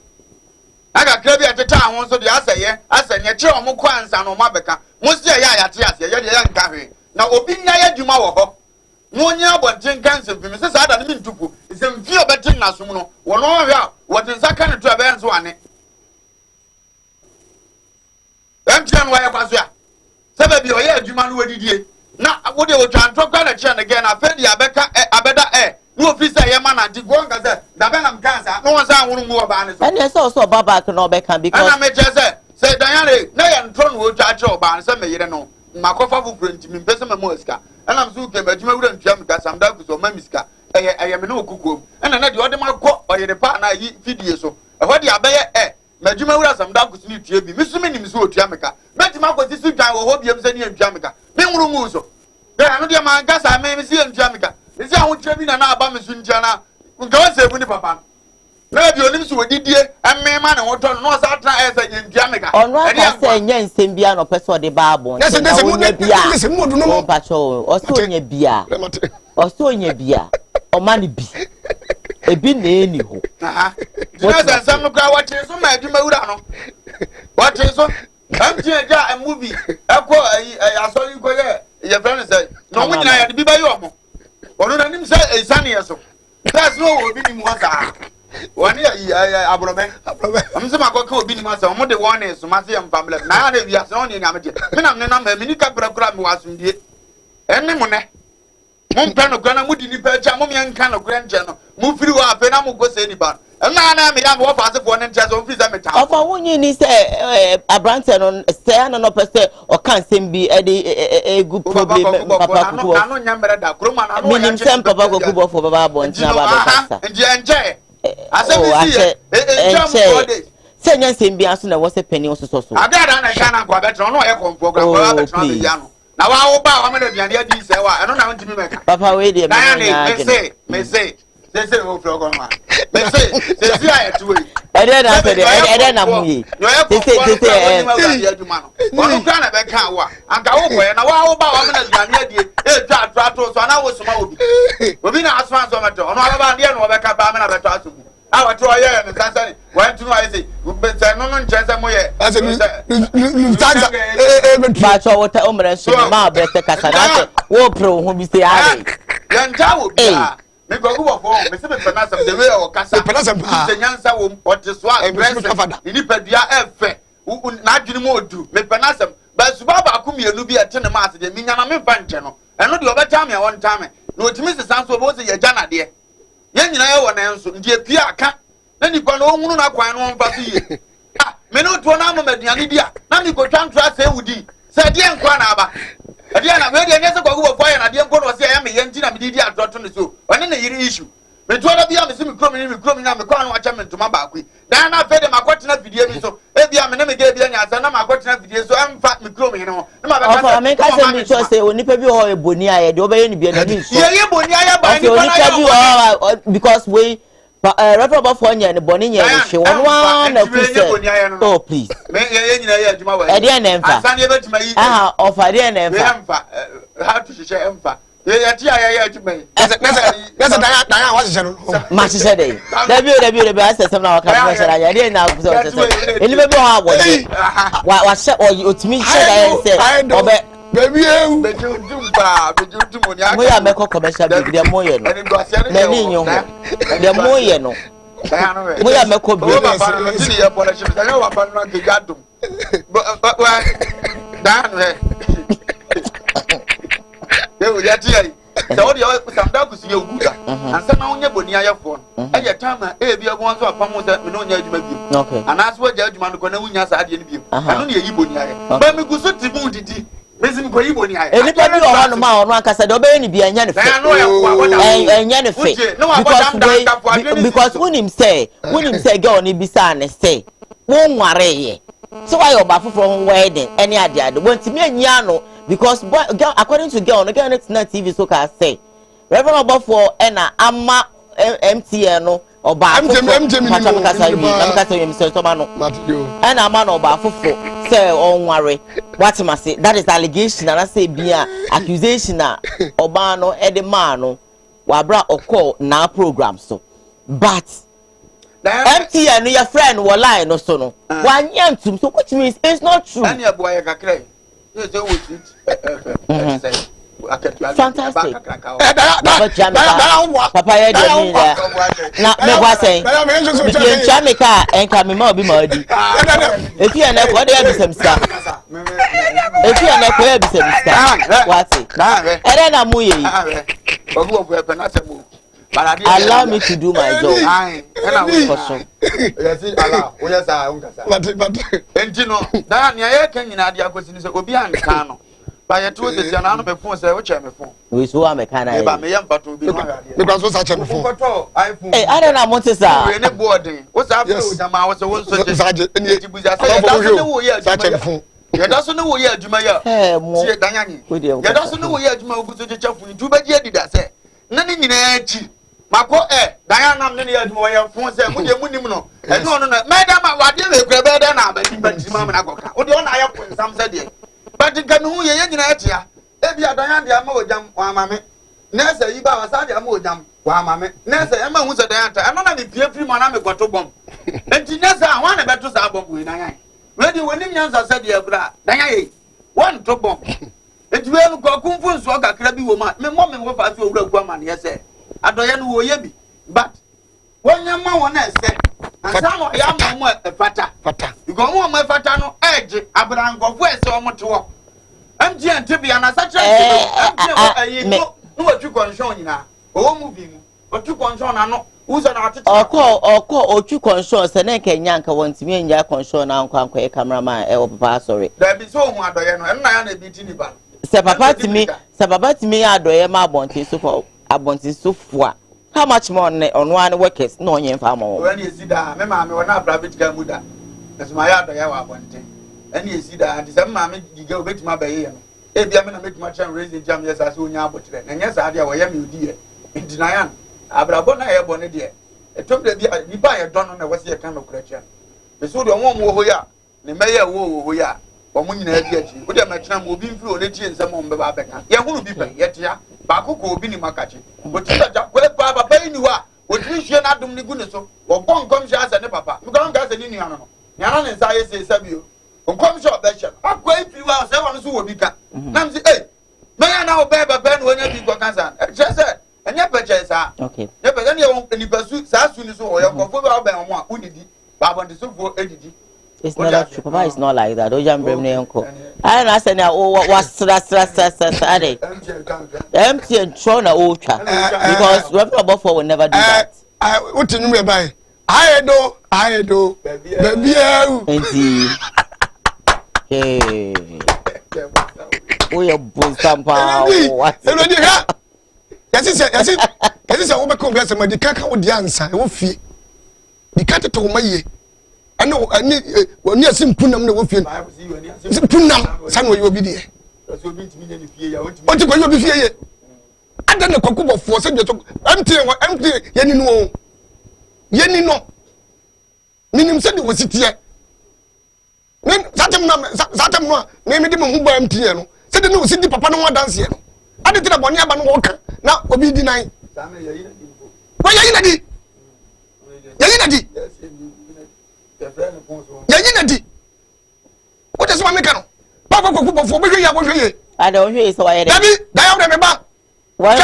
I got clever at the time, once of the assay, I said, your chair, Moquans and Omabeka. Most ya at yes, you're young carry. Now, Obinia Jumawa. Monya but ten cancer, Mrs. Adam Mintupu, is in fear better than Nasuno, one over what is that kind of traverse one? I'm telling why I was here. Seven your year, Juman, what did you? Now, what you were trying to talk again, I fed the Abeka, air. No officer, Yaman, and Tigonga said, the Benham cancer, no one's I won't move about it. And there's also Baba can not become because I may just say, Diana, nay, and Tron will charge your barn, some may know. Makofa will print him in Besama Mosca. And I'm so came, but you wouldn't jump because I'm down to Mamiska. I am no cuckoo. And another other man caught by the partner feed you so. What the Abaya, Majima would have some down to sleep to be Mr. Minim so Jamaica. Matimako, this time will hope you have sent in Jamaica. Mengu Muso. There are no man gas I may see in Jamaica. Is that what Jabin and Alabama Sunjana? We go say, Winnie Papa. Maybe your limbs were Didier and May man and what on North Atlanta in Jamaica. On right, I say, yes, Simbian or Peso de Barbo. Yes, and that's a no patrol or so in your beer or so in your beer or money be a bin anyhow. Just some of what is so mad, you know. What is so? I'm here a movie. I saw you go there. Your friend said, no, we had to be by your or not him say a sunny or so. That's no being was. 1 year, Abrobe. I'm some of being myself. What the one is, Massiam family. Now, we are only in Amateur. When I'm the number, Minica program was in the end. Money. Montano Grana would in the perch, Momian kind of grand channel. Move through our Penamo go say anybody. And now I'm what was the one and just office at the top. Of you need a Branson on a stand on per se or can't seem be a good problem. I know number that Grumman. I mean, some Papa go for Baba and Jay. I said, Send us in Biason, was a penny also. I got an Ashana Quabeton, no air program. Now, I bow, I'm going to be an idea. I don't know to be back. Papa, wait, may say, they say, oh, program. May say, I had to wait. I didn't answer it. I didn't know me. They say, one who can't have a car. And go over and I bow, I'm going to be an idea. So I was small. We've been asked for some matter. On all of our dear, no back up, I'm not a I was trying and Why to I say, but I don't chance moye. I said, Lufthansa, but I will tell me, so my best Cassanata, war pro whom you say, I Yantawo, me go for me se me penasa the way o kasa penasa the nyansa wo oteswa inipadua efe na adwene mo odu me penasa ba suba ba akumienu bi etene ma ase de minyana me vanche no eno de obeta me won time na otimi se sanso bo se yaja na de ye nyina ye wo na enso ndi apia aka na nipa no ohunu na kwan no mfa so ye ah me no to na amaduane bia na mi go twantra se wudi se de enkwa na aba Adia na we dey nyese kwagu for ya na de nko no se ya me yenti na me didi atoto ne so one na yiri issue me to na bia me se me krom nya me kwa no acha me ntoma ba akwi dan na fe de makotena fidie bi so e bia me na me ge bia nya asa na makotena fidie so emfa me krom yin ho na ma be ka me ka se me to say onipa bi ho eboni aye de obeye ni bia na ni so ye boni aye ba ni pa na because we referable for nya ne boni nya ni hwe won wa na ku say oh please me ye nyina ye aduma wa e de na emfa asa ne betuma yi offer de na emfa how to share emfa ye ti aye aduma yi nese dan wa share no ma share dey dabi asa sem na wa ka share ya de na ku say eni be ho abode wa share otimi share da say obe baby you bejudum oni aka mo ya meko commercial big de mo ye no na ni nyo de mo ye no mo ya meko bi o baba no ti ye bola shi da yo baba no ke gadum dan he yo ya ti ai so o de o samda ku si ye guda ansa na onye boni ayefo no e ye tama e bi agon so apamo se me no nya adwuma bi okay anaso wa ja adwuma no ko na wunya sa ade ni bi anu ne yi boni aye ba mi gusu ti bu didi Mesim ko yibo ni aye. Enipa bi o hanu ma onu akasa de obeye ni bi enya ne fe. Enya ne fe. Because unim say girl ni bisa ne say. Won ware ye. So why oba foforo wedding any ade wonti me anya no because girl according to girl no girl net na TV so ka say. Reverend oba for ena ama MTN no oba and a man oba fofo say on worry what must say that is allegation and I say be accusation oba no e de man no wa bra okọ na program so but MTN no your friend wo line no so no wa nyantum so which means it's not true and your boy kakrai you say we sit fantastic. Papa, ya de me na me wa say. Me chameka enka me ma obi ma odi. Efi na ko de ya bisamsta. Efi na ko ya bisamsta. What? Ere na mu yi. Allow me to do my job. Yes, allow. O yes a unkasa. But entino da na ye kan nyina ade akosi se obi anka no. Ba ye to se na no me phone say wo che me phone. We so am kana e. Ba me yam pato bi no ade. Because so che me phone. iPhone. Eh, I don't know what is that. We ne boarding. Wo sa fe o jama wo se won so che. Eni ejibuza say da so ne wo ye aduma. Ye da so ne wo ye aduma ya. Sie danyanye. Ye da so ne wo ye aduma ogu so che chafu. Tu ba ji adida say. Na ni nyina achi. Mako Diana na ne ya aduma ye phone say mu de munim no. E no no na. Madam wade we kura be da na ba ti ba ti ma na goka. Wo de ona aye ko nsam say de. But kan hu ye nyina atia. E bia Diana de ama ojam wa mame. Na say yi ba wa sa de ama ojam wa mame. Na say e ma hu say Diana ta. Eno na me pie free mo na me goto bom. Enti na say ahwa na beto sa bom we na yan. We di wonim nyansa say de abra. Diana ye. Won to bom. Enti we ko kunfu nso kakra bi wo ma. Me mo me wo fa so owura gua ma ne say. Adoye no wo ye bi. But wonyama won na say. Ansa no ya ma mo fata. Because mo mo fata no edge abrankofo ese o moto wo. MGN TV ana sa chance MGN no otu condition nyina. O mu bi mu. Otu condition na no. Uzo na atete. Oko otu condition se na Kenya nka wontimi enya condition na nkwa e cameraman e papa sorry. Da bi so hu adoye no. Eno na ya na bi ti ni ba. Se papa timi adoye ma abontin so fo a. How much more on one workers no yen famo. When you see that, me mama we na private car muda. That's my yard ya wa bonte. Any you see that, and some mama you go bet my bay. E bia me na make my chance raise the jam yes as onya abotre. Na yes adia wo ya me odi e. Ndinayan. Abrabo na ye bone de. E tom de bia ni ba ye don na wase ye kan no kuracha. Me so de won wo ho ya. Ne meye wo ho ya. Wo mu nyina bia chi. Wo de ma kina mo obi mfiri o le tie nsam mo mbeba beka. Ye hunu bi pe ye tia. Ba ko obi ni makachi. But you just go papa pay ni wa What is your not doing the goodness of comes as a papa. You can't get any no. Yana and I say Sabio. On comes your best. I'm going to us, everyone who will be cut. Nancy, hey, may I now bear a pen when you go cancer? Just said, and your purchase are okay. Never any pursuits as soon as you are one. Who did it? Baba and the soup for Eddie. It's not true. Papa is not like that. Don't jump me, uncle. I don't say now. Oh, what's Saturday? Empty and thrown a ultra because Reverend Buffalo will never do that. What in me by? I do. Baby, hey, we are bosom power. What? Yes, I will become blessed. My decanter with the answer. I will feel the cat to my. I know I need when you see Punam the Wolfian. Punam, son, will be there. What you will be here? I don't know Kokubo for said empty, Yenny no. Minim said it was it here. Then Satam, name it who buy empty. Said no city papa no one dance here. I did a bonia ban walker. Now will be denied. Why are you Yayinadi. What is one mechanic? Papa for me. I don't hear so I Debbie, I remember. Why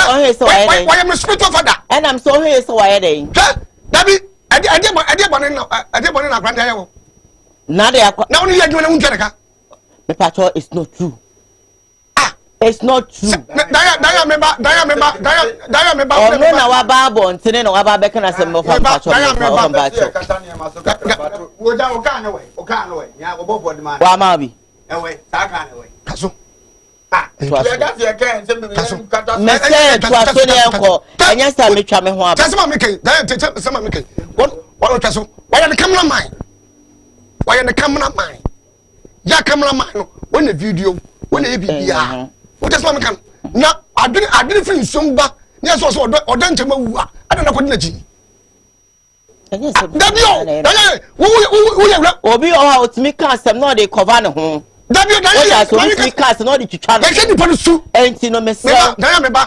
am a spiritual father? And I'm so here so I Debbie, I did one in a grand. Now only you're doing the patrol is not true. It's not true. Diamember. Oh, no, now our Bible and Tinen or our Becca as a more from Patrol. Wamabi. Away, Sakanaway. Casso. Ah, and yes, I make Chammy. That's what I'm making. What Casso? Why are the camera mine? Why are the camera mine? Ya camera mine. When the video, when the ABR. What is my can? Now, I didn't feel Sumba. Yes, also, or don't tell me. I don't know what to or be all to me cast them not a covan home. W. Cast not the channel. I can't put a suit. Ain't no mess.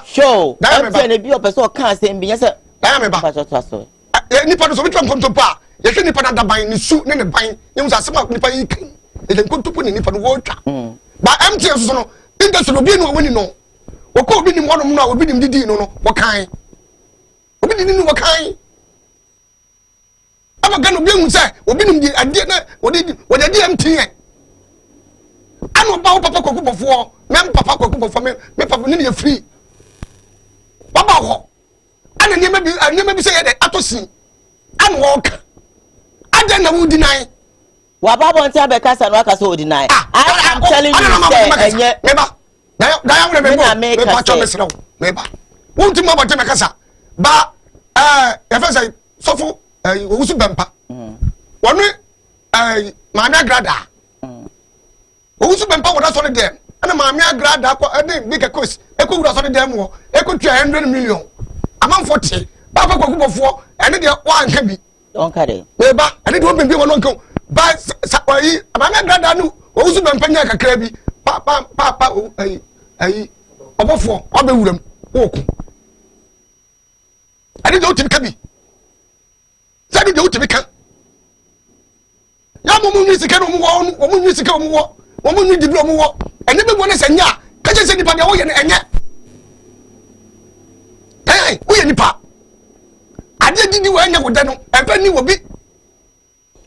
Show. Diamond be a person cast and be as a diamond. Any part of which one come to bar. You can't put under buying the suit and the buying. You must have some of the paying. They can put to put in it for the water. But empty as no. That's no be no winning no. Or could be one of them now, be him did no what kind. We didn't know what kind. I'm going to be say, or be him the idea what I did empty. I'm about Papa Coco before, Mem Papa Coco for me, Papa Nini free. Papa, I never say that I to see. I'm walk. I don't know who deny. What Baba and Tabacas and Wakas will deny. I am telling you, and yet, never. I make a won't you move to Macassa? But, if I say, so for who's a bumper? One way, my grada. Who's a bumper with us on the dam? And my grada, I didn't make a quiz. I could have on the dam war. I could try 100 million. I'm 40. Papa Coco 4, and then one can be. Don't cut it. And it won't be one uncle. But my grada knew who's a bumper like a crabby. Papa, above 4, I'll be with them. Walk. I didn't know to be. Sabi do to be can. Ya mumu music no mo, mumu music mo, mumu ni di mo, and everyone is enya. Ka je se nipa de wo ye enye. Eh, wo ye nipa. Ade didi wo enya wo de no, e pa ni wo bi.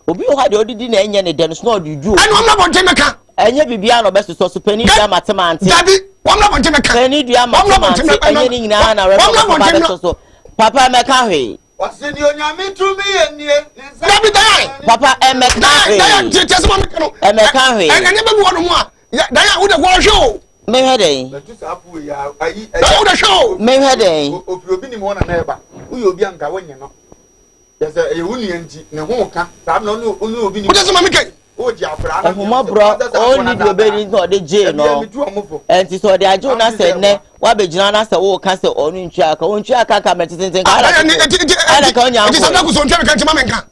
Obi o ha de odidi na enya ne de no so do ju. Anu amna bon temeka. Enye bibia no beso so penny dia matemanti. Dabi, wo amna bon temeka. Penny dia matemanti, enye ni nyina na reference so. Papa meka hwe. Wasi ni onyame to me enie. Dabi dai. Papa emeka hwe. Dai tete so meka no. Emeka hwe. Enye be wo no ho a. Dai wo de go show. Me hede. Betu sapu ya ayi. Dai wo de show. Me hede. Obi ni mo na na eba. Uyo obi anka wonye no. Yes e wuni anti ne ho ka. Sabu no obi ni. Wo de so meka. Ohuma bro only the obedi no de je no enti so de ajo na se ne wa be gina na se wo ka se onu ntwa aka wo ntwa aka ka meteten ka ala ka onya ko sada ku so ntwa ka ntima menka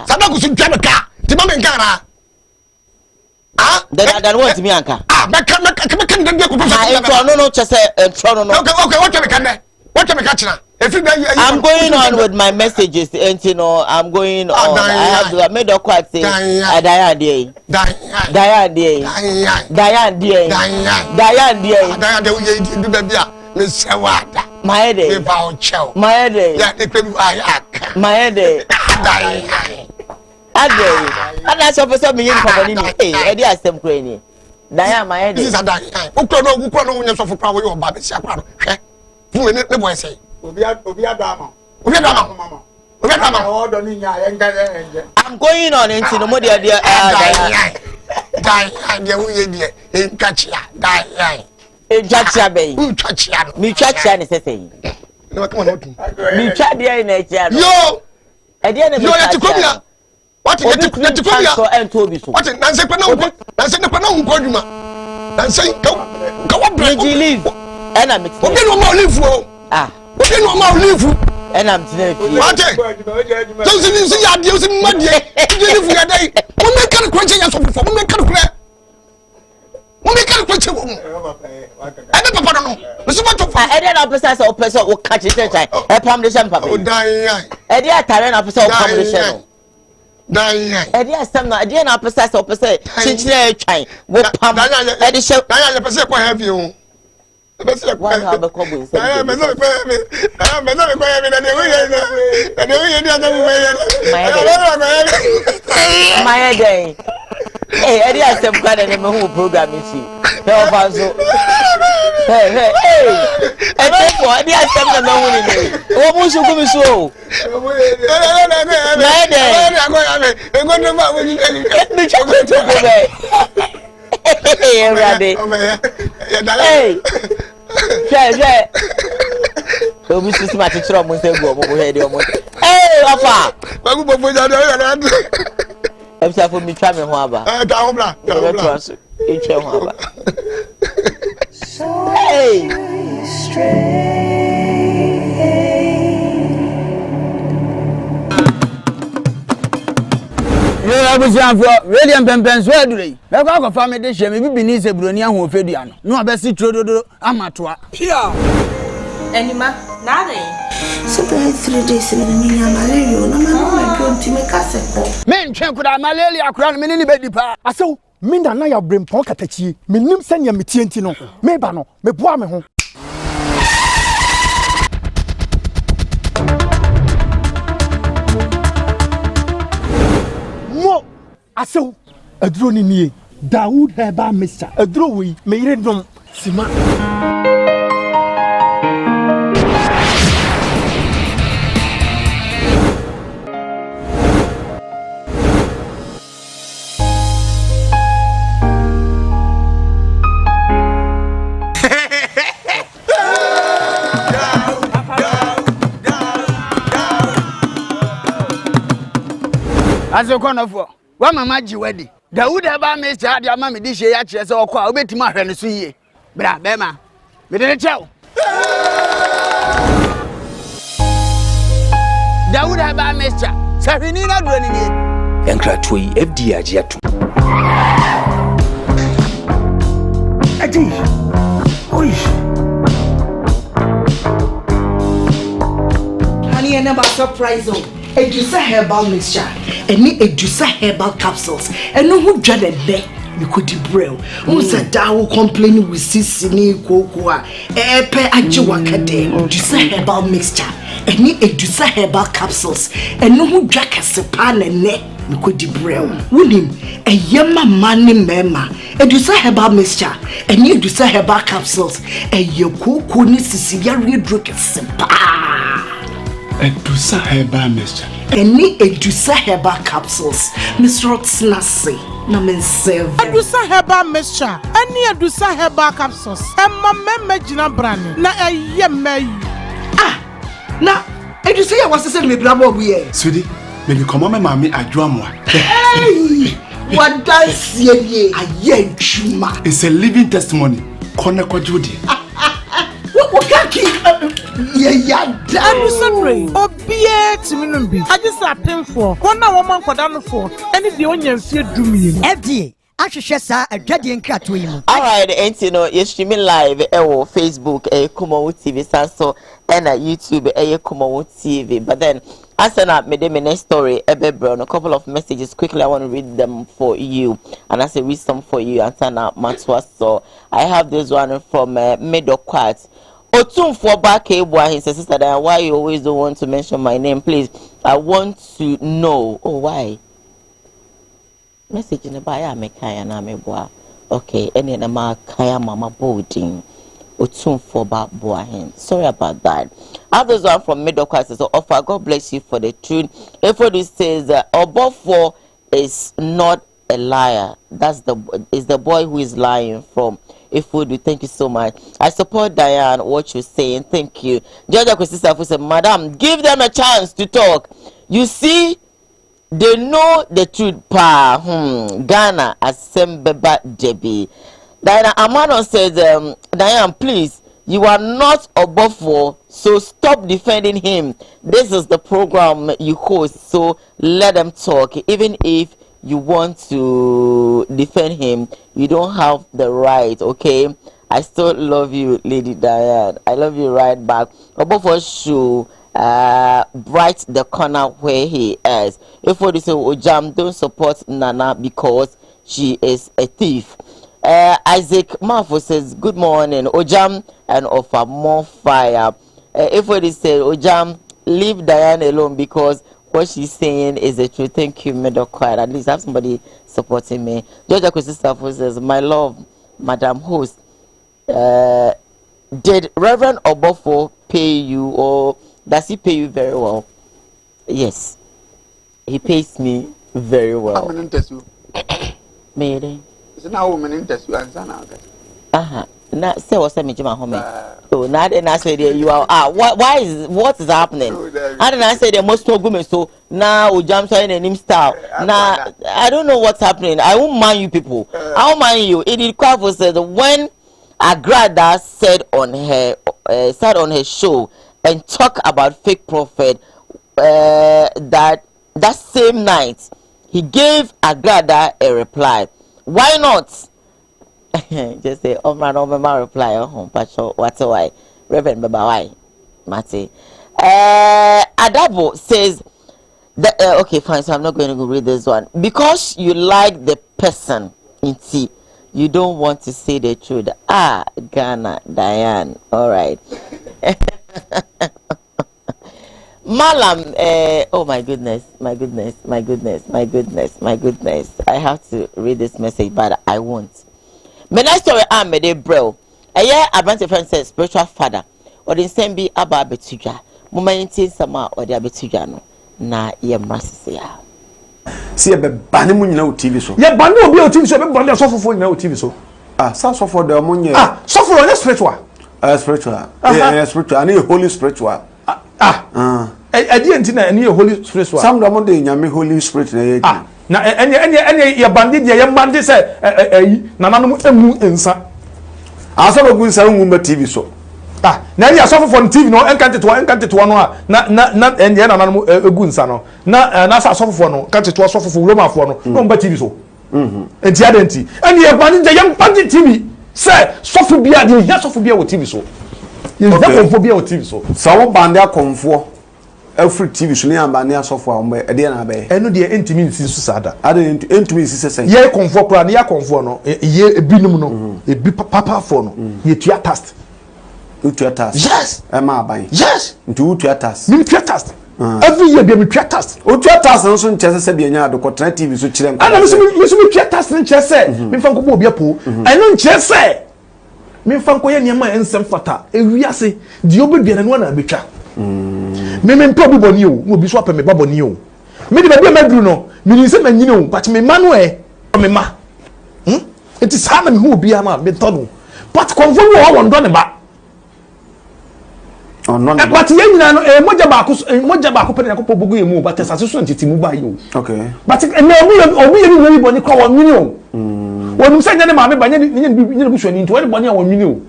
sada ku so ntwa ka ntima menka ra dan what me anka meka de ko professor no chese no okay what me ka ne what me ka china I'm going on with my messages, and you know, I'm going on. I have made a quite say, Diane Day. Miss Sawada. My day. My day. My day. And that's officer me in company. Hey, I some cranny. Diane, my head. This is a Diane. Who don't know for power your baby? Who in the boy say? I'm going on into the muddy idea. Diane, in Katia, Diane. Chacha bay. Chacha. Me chacha is saying. No, come on. Me chacha in a chair. Yo! At the end of the what is it to come here and to be so? What is Nancy Pano? Nancy Pano, Goduma. Nancy, go up, leave. And I'm okay, no more live for. Ah, okay, no more live. And I'm today. What? Don't you see I'm using money? You live your day. What make a question for me? What make a question? I never know. I didn't officer or person will catch it. I promise some papa. I did a tyrant officer of publishing. I did some idea officer or person. Since they're trying. What pump? I did show. I have you. One have a couple. I am not my day. Hey, I did some kind of who program you see. Help us. Hey. And therefore, I did some of the what was you going to show? My day. I'm going to me chocolate to go back. Hey, yeah. So, Mr. Smart, it's wrong with the hey, Papa. I'm sorry for me traveling. I was young for William Pempens. Where do they? I got a family dish. Maybe beneath a Brunia who fed you. No, I best see Trodo Amatua. Here. Anima, nothing. So, 3 days in the malaria. I'm going to make us. Men check with our malaria crown, many baby pa. I saw Minda Naya bring Ponkatachi, Minim Senya Mitientino, Mebano, Mebuame. I saw a drone near Dawood Heba Mister, a drawing, made it from Sima. As a corner for one mamma wedding. Dawood Heba Mister had your mammy dish ya chess or call bit my friend to see. Bra, Bema, with a chow. Dawood Heba Mister, Savinina running it. Enkratui FDI Jatu. Honey, I never surprise you. Edusa herbal mixture, any Edusa herbal capsules, and no who dreaded there. You could debrail. Who said that will complain with Sissini Koowaa, Epe Ajiwakade, Edusa herbal mixture, any Edusa herbal capsules, and no who drank a sepan and neck. You could debrail. William, a yama money mema, Edusa herbal mixture, any Edusa herbal capsules, and your Koowaa Sissia drink a sepa. Edusa herbal mixture. Any Edusa herbal capsules. Miss Rotsnasi. Namen seven. Edusa herbal mixture. Any Edusa herbal capsules. Emma Memejina Brani. Na a yemay. Ah! Na Edusa ya was saying me blabo we. Sweetie, maybe come on, mammy, I drama. Hey! What does ye? Aye, Juma. It's a living testimony. Koowaa Judy. What can't keep? Yeah, I'm sorry. Obie Timinumbi. I just a pin for 1 woman for down for any the onion fear do me. FDA ahwehwe sa adwade nkrato yi mu. All right, and you know, you're streaming live Facebook, Kumawood TV, so and YouTube, Kumawood TV. But then, as I made my next story, a couple of messages quickly. I want to read them for you, and I say read some for you. And Sana Matwa, so I have this one from Medokwat. Otum for back he says, Sister Diane, why you always don't want to mention my name, please? I want to know. Oh, why? Message in the buyer me kaya na me boa. Okay, any na ma kaya mama boarding. Otum for back boa hen. Sorry about that. I have this one from middle class. So offer, God bless you for the truth. If this says Obofo is not a liar. That's the boy who is lying from. If we do, thank you so much. I support Diane, what you're saying. Thank you. Georgia Kosisa said, Madam, give them a chance to talk. You see, they know the truth, pa. Ghana, Asembeba Debbie. Diana Amano says, Diane, please, you are not above for, so stop defending him. This is the program you host, so let them talk. Even if you want to defend him, you don't have the right, okay? I still love you, Lady Diane. I love you right back. Above for show, bright the corner where he is. If what you say, Ojam, don't support Nana because she is a thief. Isaac Mafo says, good morning, Ojam, and offer more fire. If what you say, Ojam, leave Diane alone because what she's saying is the truth. Thank you, Middle Quiet. At least I have somebody supporting me. Georgia Kosisa says, my love, Madam Host, did Reverend Obofo pay you, or does he pay you very well? Yes, he pays me very well. How many interviews? Maybe. Is it now woman interview and son? Now say what's me Jima home. So now then I say you are what is happening? I didn't say the most women so now Ojam saying a name style. Now I don't know what's happening. I won't mind you people. I won't mind you. It is quite said when Agrada said on her show and talk about fake prophet that same night he gave Agrada a reply. Why not? Just say, oh man, reply. But what's why? Reverend Baba, why? Mati. Adabo says, that, okay, fine, so I'm not going to read this one. Because you like the person in tea, you don't want to say the truth. Ghana, Diane. All right. Malam, oh my goodness. I have to read this message, but I won't. My next story, I'm a bro. A year, a bunch of friends said spiritual father, or the same be about Betuja. Momentin sama or the Betujano. Na ye massia. See a banimun no TV so. Yeah, Banu be a TV show, but there's also for no TV so. Suffer for the ammonia. Suffer on spiritual. Spiritual. I need holy spiritual. I didn't need a holy spiritual. Some of the Yami Holy Spirit. Na any bandit ya bandit say na nanu emu ensa asa go gun saru ngumba TV so na ya so for TV no enkante to no na enye na nanu egu nsa no na sa so for no kante to so for Roma for no no mba TV so enti adenti any ya bandit ya bandit TV say so for bia de ya so for bia wo TV so ya for bia wo TV so sawo bande akonfo every TV so na amba na asofo a mbe e de na be eno de intimi nsi so sada ade intimi nsi sesen ye konfo kra na ya konfo no ye ebinum no ebi papa for no ye tua test yes e ma aban yes ntu tua test mi tua test every year be mi tua test o tua test no so nche se bia nya adoko tra TV so kire ana mi so mi tua test nche se mi fa nko bo bia po eno nche se mi fa nko ye niam ensem fata ewiase di obedua na no na betwa me mpo boni o mo bi so apɛ me baboni o me de ba bia maduru no me ni se manyini o but me manuel me ma it is how me hu bia ma me todo but konfo wo wo ndo ne ba no ne but ye nyina no moja ba ko pɛ na ko pobugu ye mu but asase so ntiti mu ba ye o okay but na obu ye ni boni ko wo nyini o wonu se nyane ma me ba nyane bu hwani nti wo boni a wo nyini o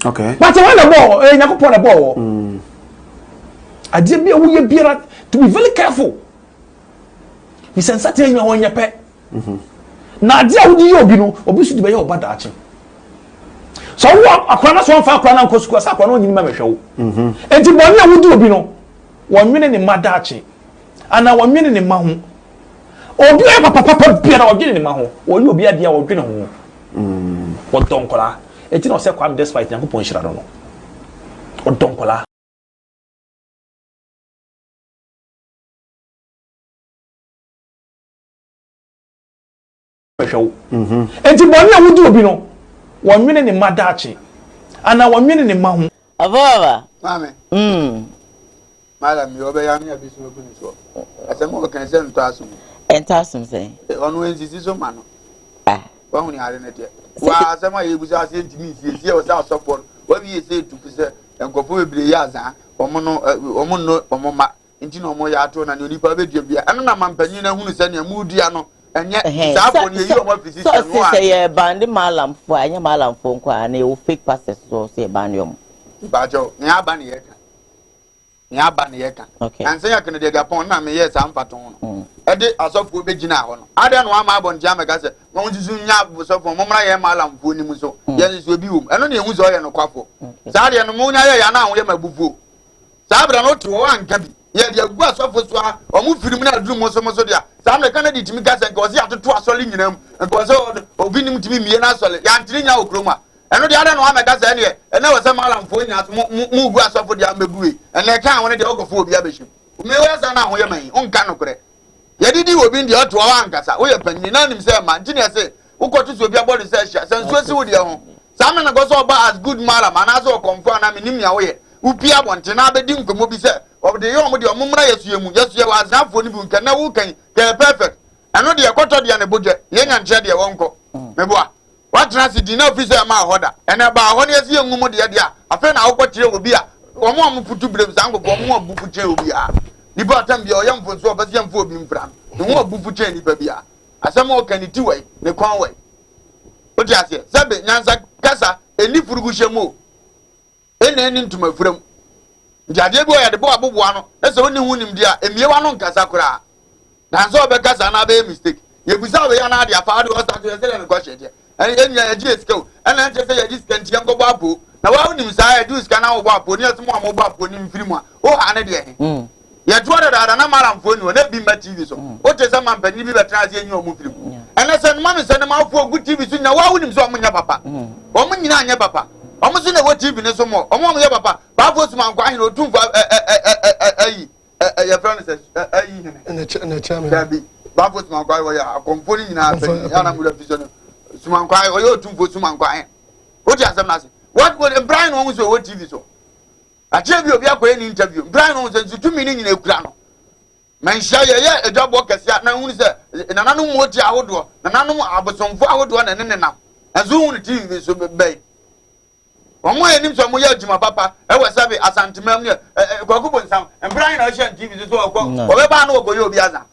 okay but when the ball nyakopɔ na ball adie bia wo ye biara to be very careful. We sense certain you on your pet. na ade a wodi ye obi no obi su di be ye oba daache so wo akwa na so mfa akwa na nko sukua sa akwa na onyini ma mehwe wo enti boni a wodi obi no wonwene ne madaache ana wonwene ne ma ho obi e papa bia na wonwene ne ma ho wo ye obi ade a wonwene ho wo donkola enti no se kwam despite Nyankopon hira no wo donkola enti boni a wodi obi no wonwene ne madaache ana wonwene ne ma ho avava mame madam yo be ya me abisu no kuni so asemo kan se entasum say onu enzisi so ma no wa hu ni are ne de wa asemo ye busa ase ntimi sie o sa support wa bi se tupu se enkofo bebre ya azan omo no ma nti no mo ya ato na ne onipa be dua bia eno na mampanyin na hunu se ne mudia no enye sapo ne yi o mo physician no so say e band malamfo anya malamfo nkwa na e fake pastors so say band yom bajo ne aba ne yeka anse ya kene de Gabon na me yes am paton no e de asofo be gina ho no ade no ama abon jam ga se won jisu nya asofo momra ye malamfo ni mu so ye so bi wo eno ne ehu so ye no kwafo sa de no mu nya ye ya na ho ye mabufuo sa bra no to wa nka bi ye de agu asofo so a omu firim na aduru mo so dia sa me kan de timi ga se nka o se atoto asole nyinam nka o se obi nim timi mie na asole ya ntiri nya okroma eno de ada no wa mega se ne ene wo se malamfo nya so mu gu asofo dia mebuwe ene kan won de ogofo obi abehim me we sa na ho ye man onka no kore ye didi obi ndi oto wa ankasa wo ye panni na nim se man tini se ukotu so obi abodi se hia senso si wo de ho sa me na go so ba as good malam ana so konfo na me nim ya wo ye upi abonte na abedi nkomo bi se obi de yo mo de omumra yesu wa azafo ni bu nka na wo kan ke perfect eno de ekoto de na bodje ye nya nche de wonko meboa what transit di na officer ma hoda ene ba ho ne esi engumu de a afa na akwo kire obi a omo amufutu brem sango bo omo abufu kire obi a ni ba tam bia oyam fo so obasi am fo obi mfra no ho abufu kire ni ba bia asema o kaniti wai ne kwan wai o ti ase sebe nyansa kasa eni furugu shemo eni ntuma furam njade bi o ya de bo abobo ano na se oni hunim dia emie wa no nkasa kora na so be kasa na be mistake ye busa we ya na dia fa de o start to say na ko shede enya ya ji skill ana nche say ya ji skill ntia ngobo apo na wa unim sa ya ji skill na wo apo ni asemo amobo apo ni mfiri mu a o ha ne de ya tuwa da na malamfo ni na bi ma TV so o te sa mampani bi betra ase enyi o mu mfiri mu ana se ma me se ne ma afo gu TV so nya wa unim so omunya papa o mu nyina anya papa o mu so na wo TV ne so mo o mu ye papa ba afo so man kwa hin o tumfo ayi ya friend says ayi na chama dabi ba afo so man kwa wo ya akomfo ni nyina afani ya na mu da vision sumankwa oyo tumfo sumankwa o ti asem na se what Brian won so wo TV so ache bi obi akoye ni interview Brian won so tumi ni nyina ekura no man sha ye edwabo kese na hunu se nananu mo ti ahodo nananu abosomfo ahodo na ne nam azu hunu TV so be omo enim so mo ye adwuma papa e we sabe asantemam ne kwakubo nsam Brian na sha TV so obe ba na okoye obi aza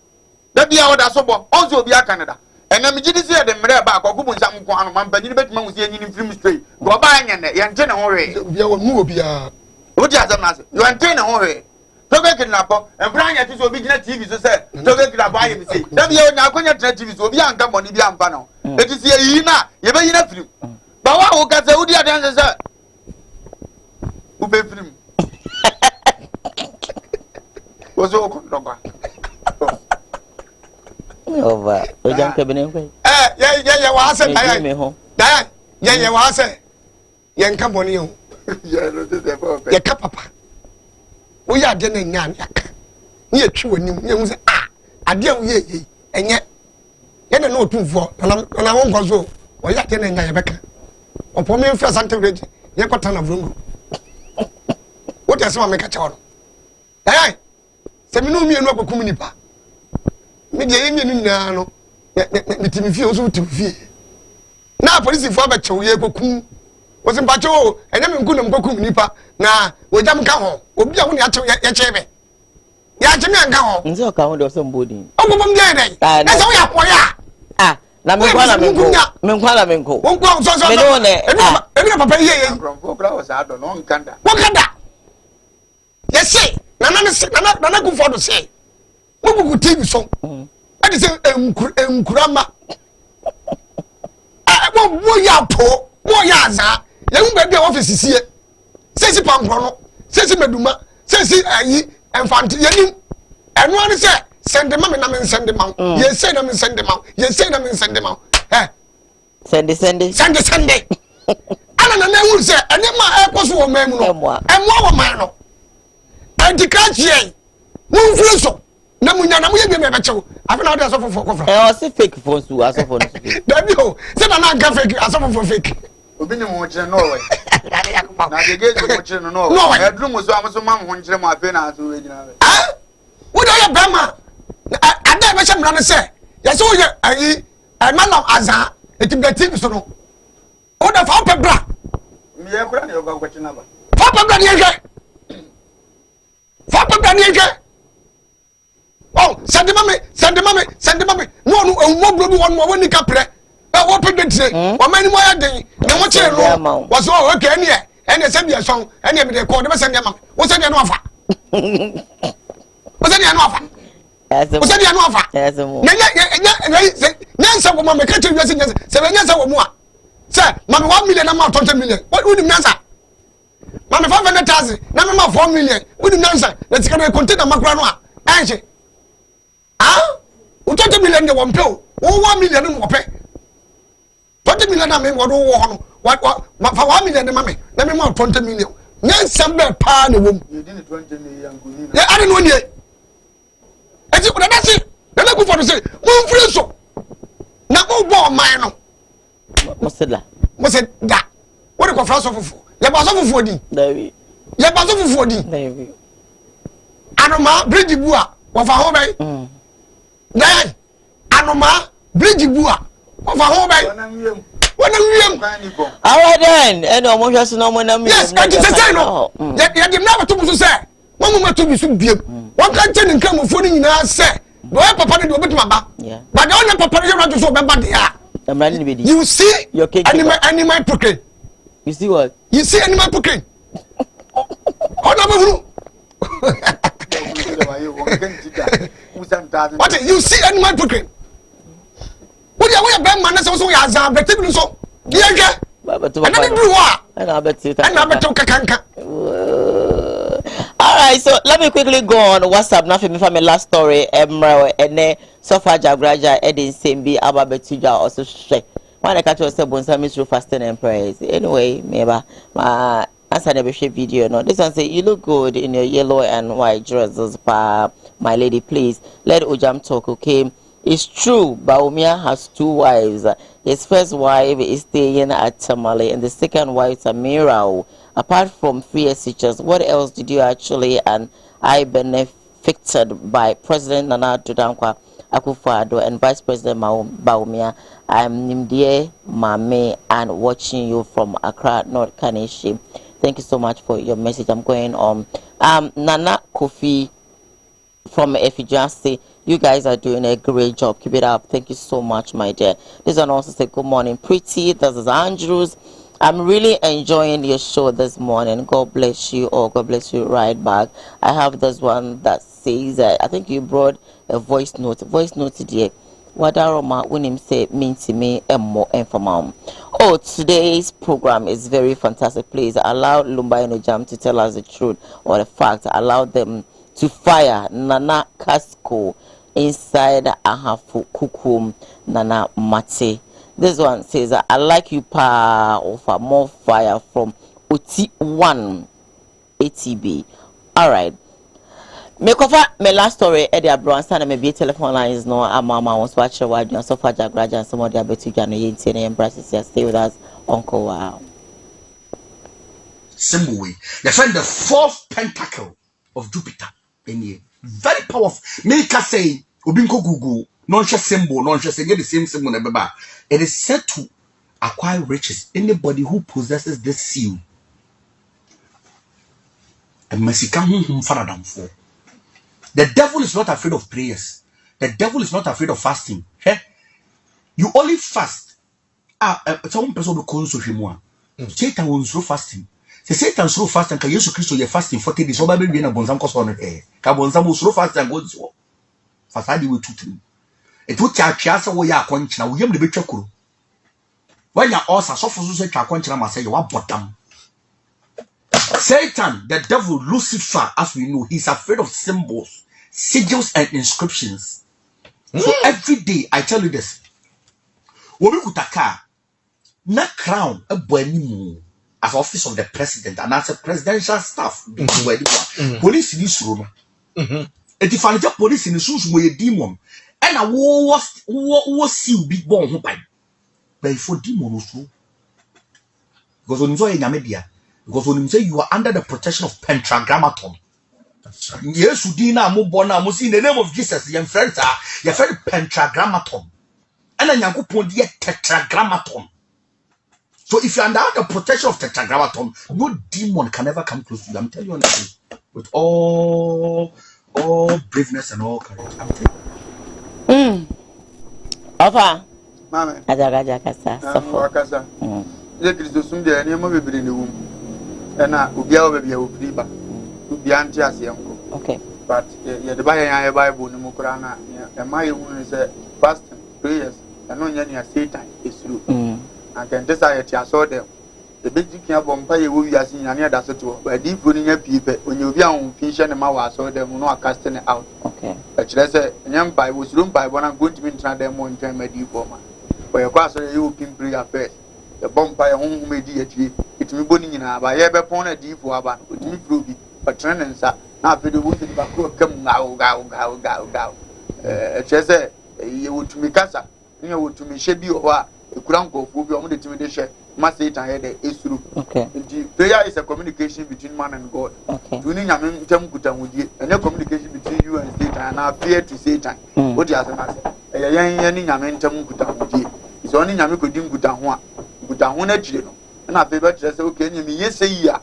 da bia oda so bo onzo obi aka ne da ena mi gidi se de mre ba kwakubo nsam nko anu mampanyini betima wo se anyini film straight go ba anya ne ye nte ne ho we bia wo mu obi a o ti azam na se yo nte ne ho we toge kidnapo Brian ya ti so obi gina TV so se toge kidnapo aye mi se da bia onya akonya tena TV so obi anka moni bia ampa no eti se yi na ye be yi na film ba wa wo ka se udi adan se ube film ozo ko ndogwa over o jam kabine ko ye wa se dai ye wa se ye nka boni o ye ka papa o ya de na nya ya ni ye twi woni ni hu se ade a ye enye ye na no tumfo na won ko so o ya de na nya ye beka opo me mfa sante reji ye kwata na vrungu o te se ma me ka chawo se mi no mi enu akokum nipa me de yemi enu na no me timi fie o so timi fie na police fo ba chewo ye kokum o se ba chewo enya me nkunu mkokum nipa na wo jam ka ho obi a wo ne ya chewo ya chebe ya chemi an ka ho nze o ka ho de o so mbodi o ko bom de dai na se wo ya ko ya na me kwa na me nko won kwa so me no ne ebi na papa ye Grandpa kra was ado no nkanda wakanda yesi nana ku fodo say mubuku TV so adi say enkurama ya po mo ya za ye hu be office sie sesi pampro sesi meduma sesi ayi enfante yenim eno ane se send ma me na me send ma ye say na me send ma ye say na me send ma send ana na hu se ene ma e koso wo mamu no emwa wo man no antikachie mun fleso na munya na muye be me bechew afina ode asofo kofra o se fake phone su asofo no dabi o se na ga fake asofo fake obi ni mo kire no we na de geje mo kire no we edru mo so amso ma mo kire mo afi na aso we gina we wo da ya bema ada be che mra no se ya se wo ye ayi malam azan etibeti so no o da fa pebra mi ye kura ni o gwa kwati na ba fa pebra ni enje oh send mama no bro bi won mo woni kapre wo pedetire o mani mo ya den na mo che no wo so okay ni e se bia son e me de ko de be send mama wo send no afa wo send no afa nyansa wo mama ka che wi se be nyansa wo mu a se mama 1 million na ma 20 million wo ni nyansa mama 500,000 na me ma 4 million wo ni nyansa na tika na container makura no a enche u 20 million de wo mpe o 1 million no mo pe 20 million na me wo do wo no wa fa 1 million de mama na me ma 20 million nyansa be pa na wo ye di ni 20 million nguni na ade no nie eti ko da si na na ku for say mo mfiri so na ko bo man no mo se da wo de ko fra so fufu ye ba so fufu odi dawi ye ba so fufu odi dawi anoma bridge bu a wo fa ho bai dai anoma bridge bu a wo fa ho bai wona wiem alright then eno mo hwe so no mo na mi yes ka ti say no ye dem na to bu so say mo mo to bi so biem won kan che nka mo fo ni nyina say do e papa ni do betima ba but the only papa ni you so be ba dia you see animal procreate. You see what? You see animal procreate. What you see animal procreate? What you are bad man so ya za betim so. Yega. Alright, so let me quickly go on WhatsApp now for me for my last story. Emra ene Sofa Jagraja Edin Sembi Ababetuja also share. When I catch yourself on some through fasting and prayers. Anyway, maybe my answer never share video. No, this one say you look good in your yellow and white dresses, pa my lady. Please let Ujam talk, okay? It's true, Baumia has 2 wives. His first wife is staying at Tamale, and the second wife is Amirao. Apart from 3 teachers, what else did you actually and I benefited by President Nana Tudankwa Akufo-Addo and Vice President Baumia? I'm Nimdie Mame and watching you from Accra, North Kaneshi. Thank you so much for your message. I'm going on. Nana Kofi from Efijasi, you guys are doing a great job. Keep it up. Thank you so much, my dear. This one also said, good morning, Pretty. This is Andrews. I'm really enjoying your show this morning. God bless you. Oh, God bless you right back. I have this one that says, I think you brought a voice note. Voice note today. Wadaroma when him say mean to me and more informal. Oh, today's program is very fantastic. Please allow Lumba and Ojam to tell us the truth or the fact. Allow them to fire Nana Casco inside Ahafu Kukum Nana Mate. This one says, I like you pa offer more fire from OT1 ATB. Alright. Me cover my last story Eddie Abronson and maybe telephone lines no mama wants to watch your wife and so far Jagraja and some of the ability to get and Brazil. Stay with us, Uncle. Wow. Same way. They find the 4th pentacle of Jupiter in here. Very powerful. Make us say Obinko Google, non-just symbol, non-just get the same symbol. It is said to acquire riches. Anybody who possesses this seal, a Mexican faradam for. The devil is not afraid of prayers. The devil is not afraid of fasting. Hey? You only fast. Some person will call Satan will through fasting. Satan through fasting. Can Jesus Christ you're fasting 40 days? So Bible be na bonzam cause on it. Can bonzam through fasting and go to fasadi will tutu. It would catch us away a conch now. We have the better crew. when you also so for so twa say you want bottom. Satan, the devil, Lucifer, as we know, he's afraid of symbols, sigils, and inscriptions. So every day I tell you this. Wobi kutaka na crown a boy as office of the president and as a presidential staff. Police in this room. If you find police in the shoes where a demon and a war was see big bomb who by for demon also. Because when you saw in media, because when you say you are under the protection of Pentagram. Yes, you dina mubona musi in the name of Jesus, your friends are your friend Pentagram. And then you put the Tetragrammaton. So if you're under the protection of Tetragrammaton, no demon can ever come close to you. I'm telling you honestly, with all braveness and all courage. I'm telling you. Ofa. Mama. Ajaga kasa. Sofo. Kasa. Ye Kristo sumde ani mo bebere ne wum. Ena obia obia ofriba. Obia nti asienko. Okay. But ye the Bible no mukura na e ma ye hu say fasting, prayers, and no nya Satan is through. And can decide to saw them. The big can bompa ye will as in any other to but deep running your people when you be on fish and mawa saw them no casting it out. Okay. But let's say young by was room by one I'm going to mean try them one time a deep woman. For your class you can prayer first. The bompa home made it me boning in a by ever upon a deep water with me fruity, but trend sir. Now for the wood back come go. Chese you would to me casa, you would to me shebi or a crown go for your own intimidation. Must say it is through. Okay. Prayer is a communication between man and God. Okay. Tuning a term and no communication between you and Satan, and I fear to Satan. What you ask? A young Yamin Kuta. It's only Yamiku Dim Gutahua. Gutahuna Gino. And I favor to say, okay, yes, say ya.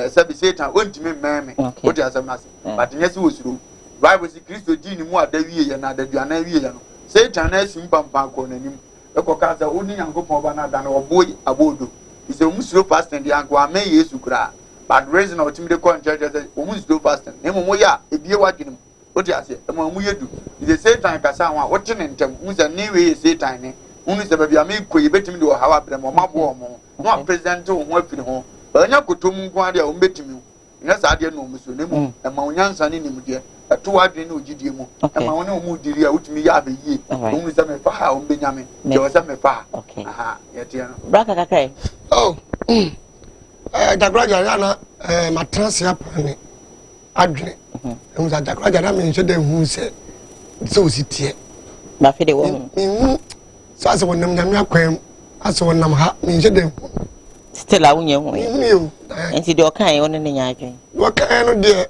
Sabi Satan won't me, mammy. What you ask? But yes, was through. Why was the Christo Dini more than we and other Diana? Satan has him pampa on him. Ekokaza oni yankopon ba na da na oboy abodo ise omusuro fasting de anko amen Yesu kura but reason na otimi de kon church say omusuro fasting na mo ya ebie wadwenem oti ase e mo yedu ise Satan kasa ho a wote ne ntem musa ne we Satan ne unu se ba bia me koyi betimi de hawa brem o mabo mo no president ho afiri ho ba nya kotom nko ade a o betimi nya sa ade no muso ne mu e ma onyansa ne nimde to wadwe ne ogidie mu e ma woni o mu diri a utimi ya be yie unu se me fa ha o benyame je o se me fa aha yete no braka kakai oh dagraja na matrasi apane adwene emu za dagraja na me nche de hu se o sitie ba fe de wo so ase wonam nyame akwam ase wonam ha me nche de still a wunye hu enti de okan woni ne nya adwen okan no de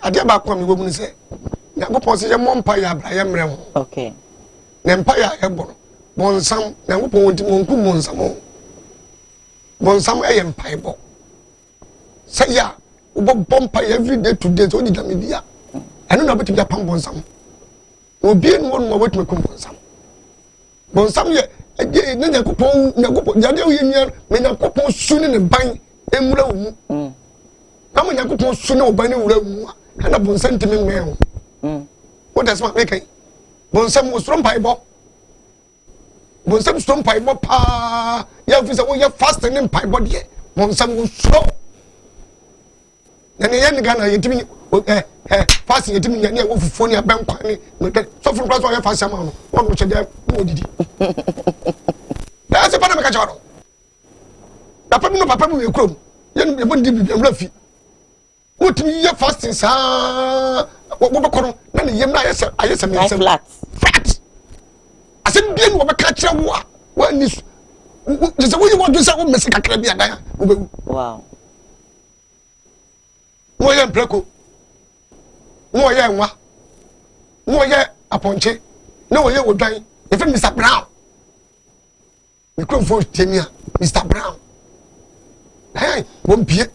ade ba kwa mi wo mu se Nyankopon se je mompa ya bra ye mre ho okay ne mpa ya e boro bonsam Nyankopon wonti monku bonsam bonsam e ye mpa e bo se ya wo bompa every day to day so di damedia eno na betu ja pam bonsam obi en won mo wetu mekum bonsam ye ne Nyankopon jade wo ye nua me Nyankopon su ne ban emura wo mu na mo Nyankopon su ne oban ne wura wo mu ana bonsam timi me ho what does what make bonsam wo strom paibo bonsam strom paibo pa ya fi se wo ya fast ne paibo de bonsam wo stro na ne ya ni gana yetimi fast yetimi nya ne wo fufuo ne aban kwane no ke so fun class wo ya fast ama no wo no che de wo didi da se pa na me ka chawo papa mi no papa mi we krom ye no bo ndi bi amra fi wotimi ya fasting sa wo bekoro na ne yem na ayese me se flat asem bien wo beka kire wo a wa ni je se wo yi wo do sa wo mesi kakra bi adan wo be wow wo ye mpleko wo ye nwa wo ye aponche na wo ye odwan e fe Mr Brown microphone temia Mr Brown wo mpie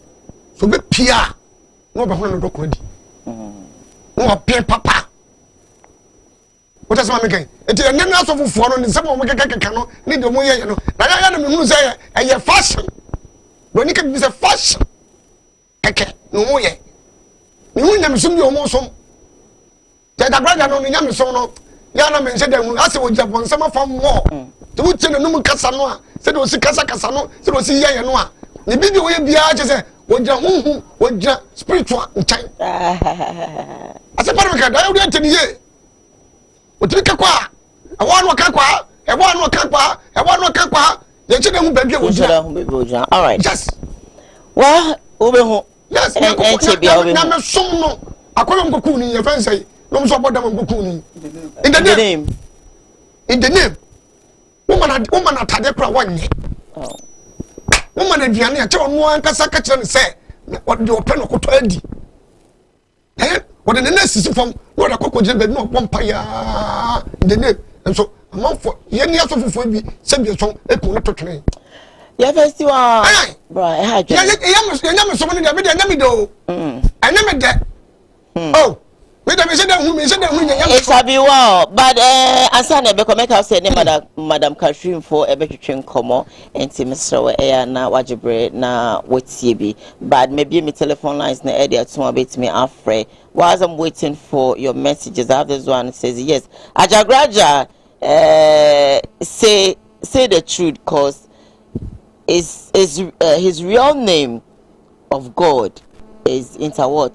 so be pia no ba hono dokwa di no pie papa what does mama again enti enne na so fufuo no ni se mo kekeka no ni de mo ye no na ya na me hunu se ye fashion do ni ke bi se fashion keke no mo ye ni hu nyam sum bi o mo som te da brother no nyam so no ya na me nse dem ase wo Japan sama fa mo to wo chene num kasa no a se do si kasa no se do si ye no a ni bibi wo ye bia che se wo ja hunhu wo ja spiritual ntan ase pa me ka da wo de tani ye wo ti ka kwa e wo no ka kwa e wo no ka kwa e wo no ka kwa ye chene hu baby wo ja all right yes well wo be ho yes na me som no akoyo mkoku ni ye fan say no so bodam mkoku ni in the name woman atade kra wanye woman aduane a che onu ankasa ka kire ne say what the open okoto adi what the next sisi form no da kokojire be no pompa ya in the name and so amafo ye ni asofofo bi se bi so ekun na totwene ya festival bro I had ya me so money be na me do I na me de oh me da me say that hu ya it shall be well but asana be come out say madam Kashim for ebetwetwe nkomo enti mesrewe na wajibre na wetie bi but maybe me telephone lines na area to abet me afre while I'm waiting for your messages. I have this one says yes Ajagraja say the truth cause his real name of God is what?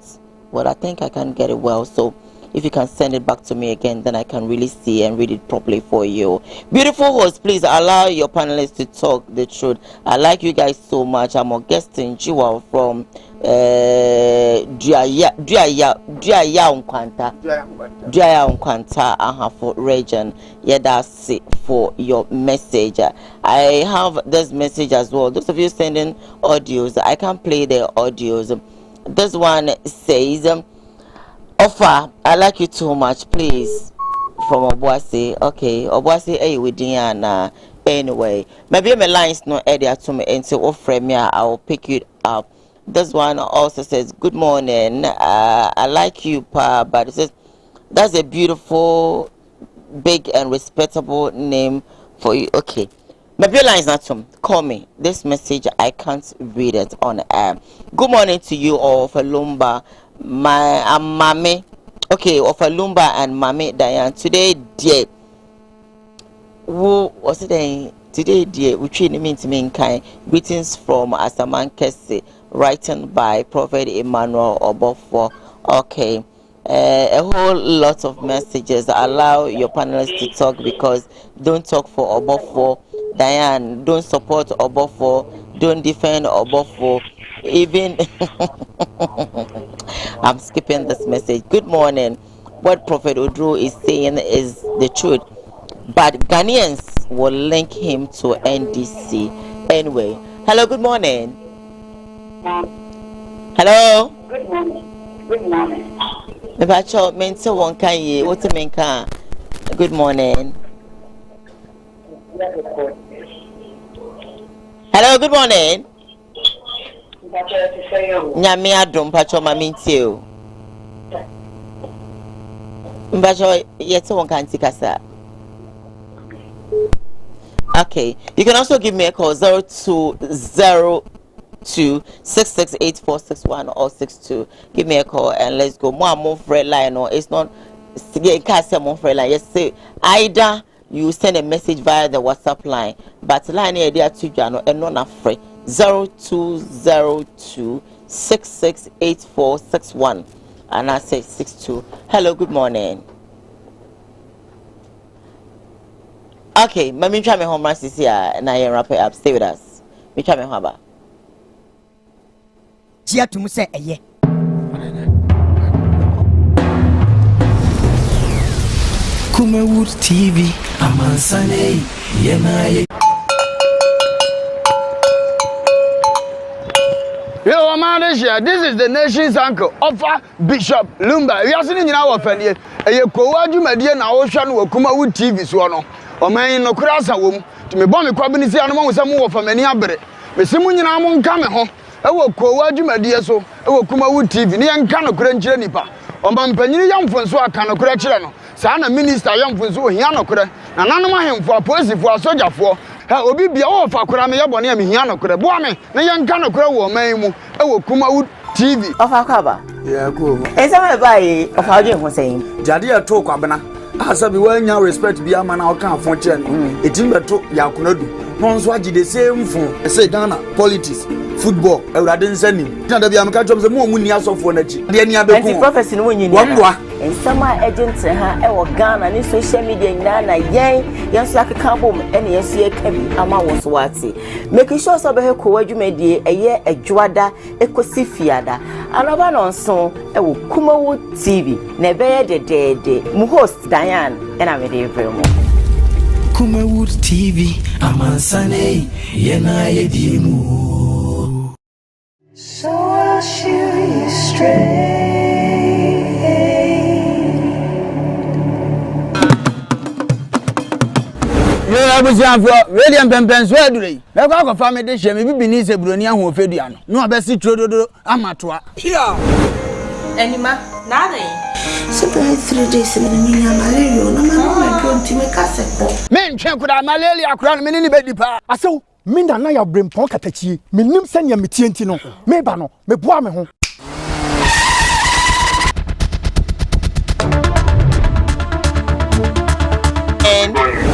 Well, I think I can get it well. So if you can send it back to me again, then I can really see and read it properly for you. Beautiful host, please allow your panelists to talk the truth. I like you guys so much. I'm Augustine Jiwa from Dria Unkwanta Ahafo region. Yeah, that's it for your message. I have this message as well. Those of you sending audios, I can play the audios. This one says, offer, I like you too much, please. From Obuasi. Okay, Obuasi, hey, with Diana. Anyway, maybe my lines no area to me until offer me, I will pick you up. This one also says, good morning. I like you, Pa, but it says, that's a beautiful, big, and respectable name for you. Okay. Maybe lines not to call me. This message I can't read it on air. Good morning to you all of Lumba, my mommy. Okay, of Lumba and Mommy Diane. Today, dear. Who was it? Today, dear. Which means me kind. Greetings from Asaman Kese, written by Prophet Emmanuel Obofo. Okay. A whole lot of messages. Allow your panelists to talk because don't talk for Obofo. Diane, don't support Obofo, don't defend Obofo. Even I'm skipping this message. Good morning. What Prophet Odro is saying is the truth, but Ghanaians will link him to NDC anyway. Hello, good morning. Hello. Good morning. Good morning. Mebacho mense won kan ye. What menka? Good morning. Hello, good morning. Nyame adom pacho mami ntio. Mbacho yete won kan tikasa. Okay, you can also give me a call 0202668461 or 62. Give me a call and let's go. More red line or it's not more red line. Yes, say either you send a message via the WhatsApp line, but line idea to Jano and non free 0202668461 and I say 62. Hello, good morning. Okay, me try me home run this year and I wrap it up. Stay with us. Me try me home. Tia to say a ye. Kumawood TV, Amansane, Yenaye. Yo, Amanisha, this is the nation's uncle, Offer Bishop Lumba. We are sitting in our family. A Koowaa Show na Ocean wo Kumawood TV so no. O man no krasa wom. To me bomb me kwabini si anoma wo samu wo famani abere. Me simu nyina mo nka me ho. E wo Koowaa Show so, e wo Kumawood TV. Ni enka no kura nkyere nipa. O man panyini yamfonso aka no kura kyere no. Sa na minister yamfonso o hia no kura. Na nanom ahemfo apolisifoɔ asogyafoɔ. Ha obi bia wo fa kura me yebɔ ne me hia no kura. Boa me na yenka no kura wo man mu. E wo Kumawood TV. Ofa kwaba. Yeah, cool. Esa me bai ofa oje ho sɛn. Jade ya to kwabena. asa bi wanya respect bi ama na o kan afon che no etim beto yakonadu no nso agi the same phone say Ghana politics football ewrade nsanim na da bi am ka chom se mo ni asofo na chi de ni abeko anti prophecy no nyini wamboa ensama agent ha e wo Ghana ni social media nyina na yen so akeka bom ene yeso ye ka bi ama wo so wate make sure so be he Koowaa dwumadie eye adwada ekosi fiada anaba no nso e wo Kumawood TV na be ye dedede mu host Diane ena me de bremo Kumawood TV amansane yena yedimu. So I'll shoot you straight. Yo abusianfo William Pempenso adure me kwa family de hye me bibini se broni ahu ofedua no no abesi trododo amatoa pia anima nada so 3 days in the malaria no ma don't me kasepo me ntwe kuda malaria akura no me ni bedi pa asew minda na ya brempon katachie menim sanya metienti no me ba no me boa me ho.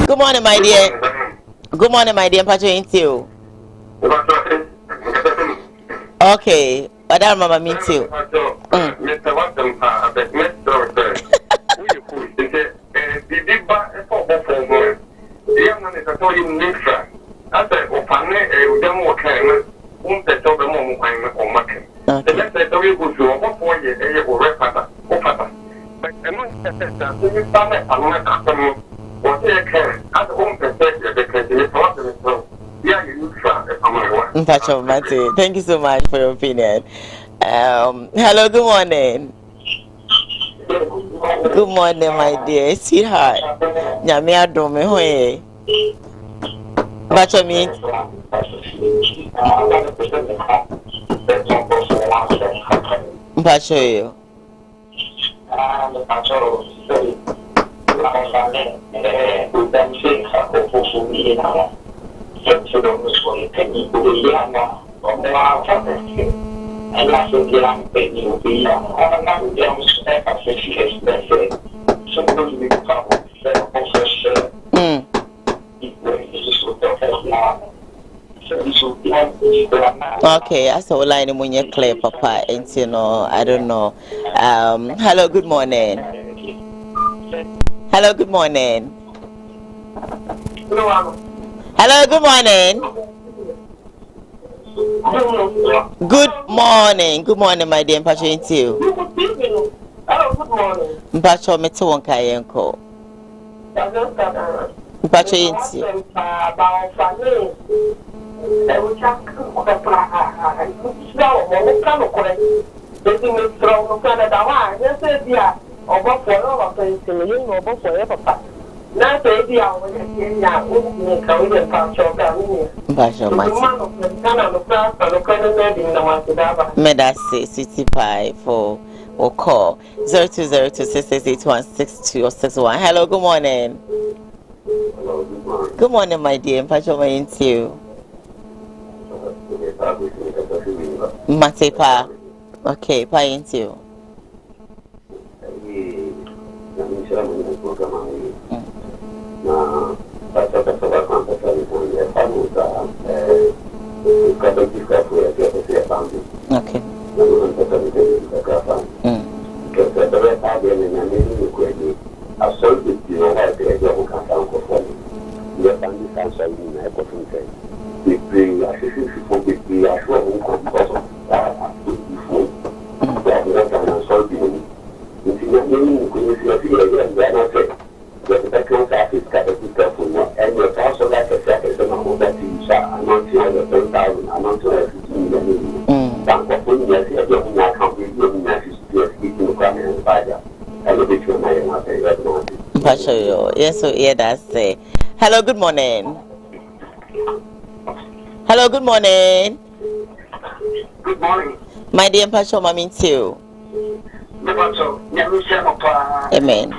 Good morning, my dear. Good morning, my dear. Pacho into you. Okay, Madam Mama meet you. Thank you so much for your opinion. Hello, good morning. Good morning, my dear sweetheart. Nyame adome hoye. Bacho me. Bacho you. Okay, I saw line when you clear, Papa, and you know, I don't know. Hello, good morning. Hello, good morning. Hello, good morning. Good morning. Good morning, my dear. Mpacho into you. Hello, good morning. Mpacho meto wonka yenko. Mpacho into you. Medasi 65 for or call 0202668162 or 61. Hello, good morning. Good morning, my dear. Mpacho my into you. Matepa. Okay, pa into you. Okay. Yes, so yeah, that's it. Hello, good morning. Hello, good morning. Good morning. My dear Pacho, Mami too. Amen.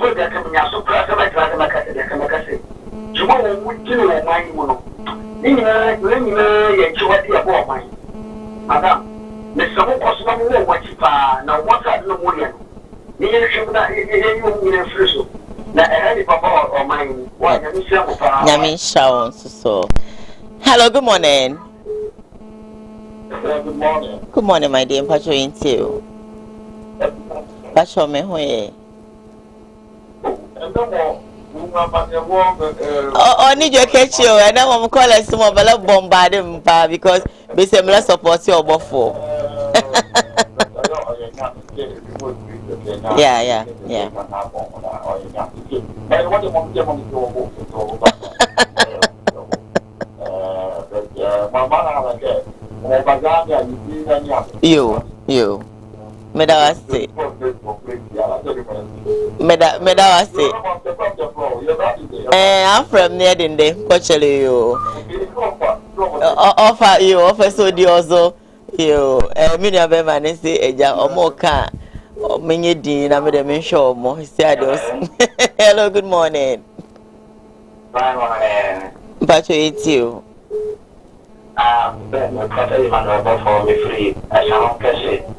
put that coming out so press my class and my cousin. Tomorrow would do a mine mono. In your about mine. Madam, there's some possible what you are now. What's that no more? You should not in a frizzle. That any papa or mine. Why, Yamin Shawn, so. Hello, good morning. Good morning. Good morning, my dear. Pacho into. Pacho me hoye. Oh, need your catch you. And I want to call us some of a bombard him because we say less support your buffalo. Yeah. You. Medawasi. I'm from near the Coachella. You offer so dioso. You, Minia Bevan and say a jam or more car. Or many dean, I made a mention more. He said, hello, good morning. But you eat you. Ben, for me free. I shall not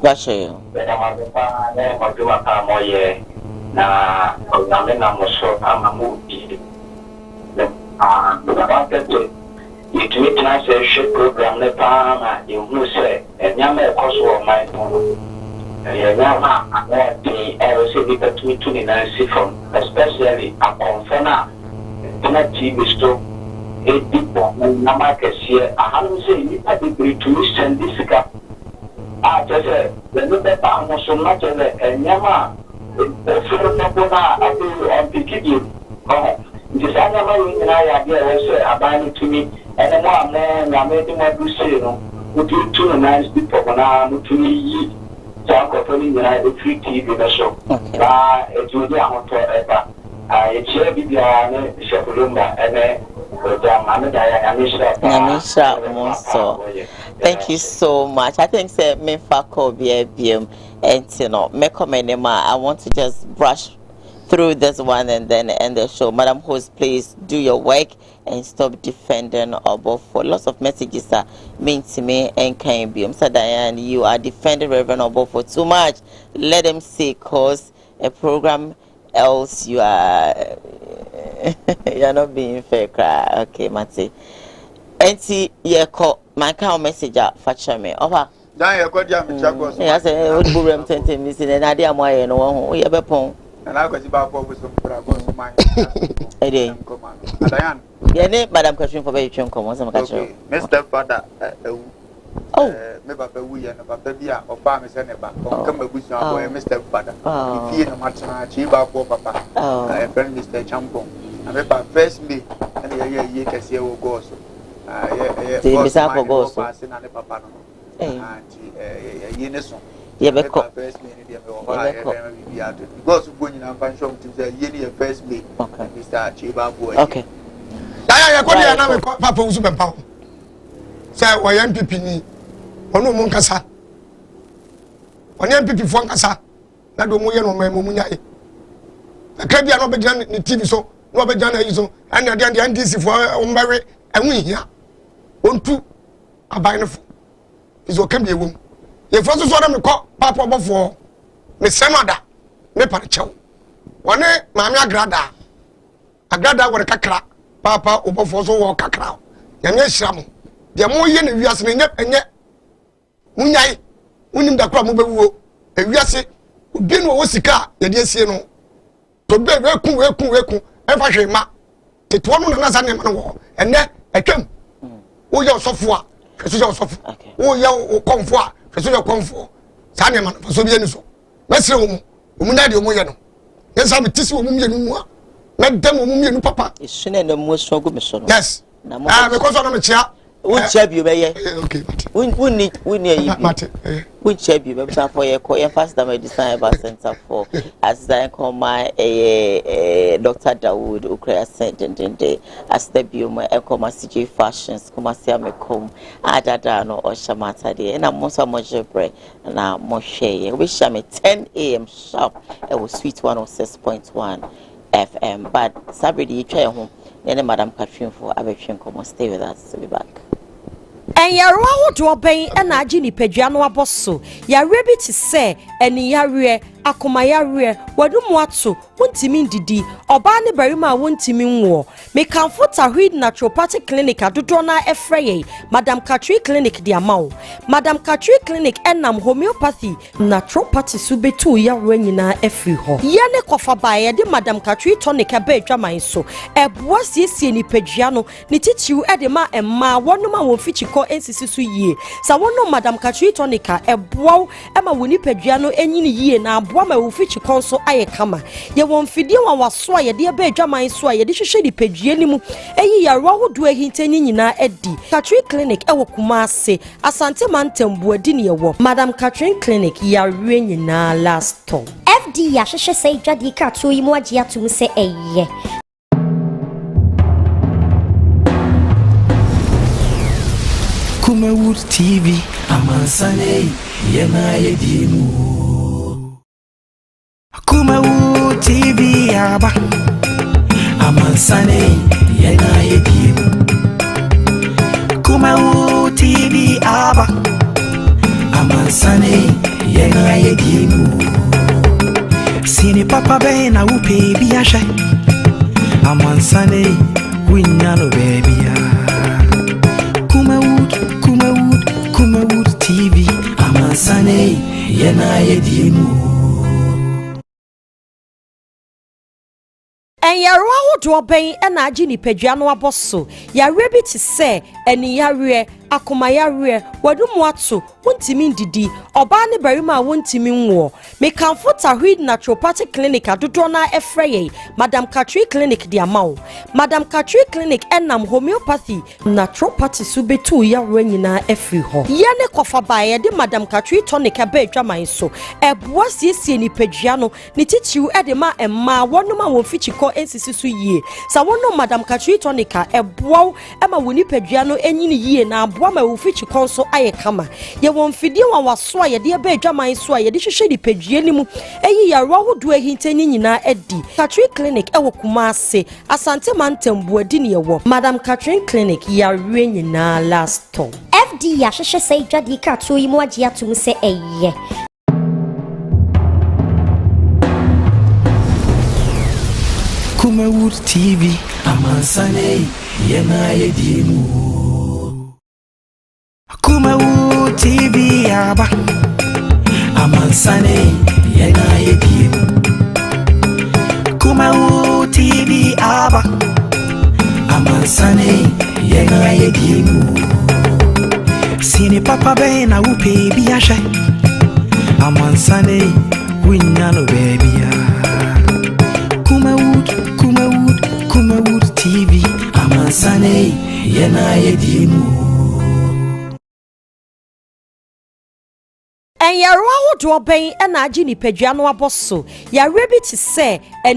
Wash you. But I'm a do a more year. Now, I'm so I'm a movie. It means I say, ship program the farmer, you who say, and Yama cost of my own. Yama, I want the aerosol between 29 from, especially a conference. TV store. A people, Namakes here, I haven't seen I agree to send this cup. I just said, the little palm was so much of it, and Yama, the film I do on Piccadilly. Oh, this animal and I are abiding to me, and the one man I made him a good sale. Would you 2 nice people when I'm to me? Talk of any free TV show. It's with the amateur ever. I share with the Shakulumba and Thank you so much. I think say me fako BM and you know me comment I want to just brush through this one and then end the show. Madam host, please do your work and stop defending Obofo. Lots of messages are mean to me and can be. Mr. Diane, you are defending Reverend Obofo too much. Let them see cause a program else you are you're not being fair cry. Okay, Mati. Enti ye call my cow message out for me. Over. Dan ye ko dia me chakos. Yes, what buram 20 minutes in and idea moye no one who ye be pon. And I go to back for some programs of mine. Ede. Diane. Ye ne madam question for be twem come some catch. Mr. Father oh, me papa wu ye no papa bia oba me se ne ba on come abusu aboy Mr. Father. If you no matna chi ba for papa. Friend Mr. Champon. And me pa first me and ye kese wo go so. Ti bisa ko go so. Papa no. And ye ne so. Ye be ko. First me ni dia me o ba ye be go so go nyina fan show ti say ye ni first me. Okay. Mr. Chiba boy. Okay. Ya ko dia na me papa usu be pa. Say we MPP ni ono mo nkasa. Oni MPP fo nkasa. Na do mo ye no mo nyai. Na krabia no be dia ni TV so. No be jana yiso and the NDC for umbawe and we here ontu abanefo is okay be wom ye first so na me ko papa obofo me semada me pare chew woni maami agrada wore kakra papa obofo so wo kakra nyame hyiram de mo ye na wiase na enye munyai unim da kra mo bewuo ewiase obi no wo sika ye de asie no to be weku efa hwema teto no na sa ne ma no enne atwam wo ye osofo a hweso ye osofo wo ye konfo a hweso ye konfo sa ne ma no so bi ani so mesre wo mu na de wo ye no yensa me tisi wo mu ye no mu a na dem wo mu ye no papa isune na mu so go me so no yes because ona me chia wo chia bi o be ye okay wuni yi mate which be for your call first time design about center for as I call my Dr. Dawood Ukrea sent as the bioma Ekoma CJ fashions Kumasia Mekom Adadano or Shamata de and I'm also much bread and I'm more share. We shall me 10 a.m. sharp. It was sweet 106.1 FM. But Saturday you try home. Then Madam Catherine for Abetrin come stay with us to be back. And ya rawo to obey and ajini pejiano abosso. Ya rebi to say and ya akomayare wadum watso wontimi ndidi oba ne barima wontimi nwo me comforta read naturopathic clinic adodo na efreye Madam Catherine clinic di amaw Madam Catherine clinic enam homeopathy naturopathy subetu ya nyina efri ho ye ne kofa bae de Madam Catherine tonic aba adwaman so eboa siesie ni pagua no ne titiw de ma emma wonoma won fichiko ensisi so yie sa wono Madam Catherine tonic eboa ema woni pagua no enyini yie na ma ufichi konso aye kama ye won fidie wa waso aye de ba adwaman so aye de hwehwe di padue ni mu eyi ya ro hodo ahintanyi nyina edi Catherine clinic ewo Kumase Asante Mantembu adi ne yewo Madam Catherine clinic ya re nyina last time FD ya hwehwe sei dwade ka to yi mu age atum se eye Kumawood TV amansane yena yedimu Kumawood TV aba amansane yena yedimu Kumawood TV aba amansane yena yedimu Sini papa be na upe biasha amansane winyano baby Kumawood TV amansane yena yedimu En ya rawo do obey na ajini pagua no abosso ya rebi to say eni yare akomayare wadum watso wontimi ndidi oba ne barima wontimi nwo me comforta read naturopathic clinic adodo na efreye Madam Catherine clinic di amaw Madam Catherine clinic enam homeopathy naturopathy subetu ya nyina efri ho ye ne kofa bae de Madam Catherine tonic aba adwaman so eboa siesie ni pagua no ne titiw de ma emma wonoma won fichiko ensisi so yie sa wono Madam Catherine tonic eboa ema woni pagua no enyini yie na aboa ma wo fichiko so aye kama ye won fidie wa waso aye de aba adwaman so aye de hwehwe di padua ni mu eyi ya ro hodo ahintanyi nyina edi Catherine clinic ewo Kumase Asante Mantembu adi ne yewo Madam Catherine clinic ya re nyina last time FD ya hwehwe sei dwade ka to yi mu age atum se eye Kumawood TV amansane yena yedimu Kumawood TV aba amansane yena yedimu Kumawood TV aba amansane yena yedimu Sini papa be na upe biasha amansane winyano baby Kumawood TV amansane yena yedimu En ya rawo do obey na ajini pagua no abosso ya rebi to say eni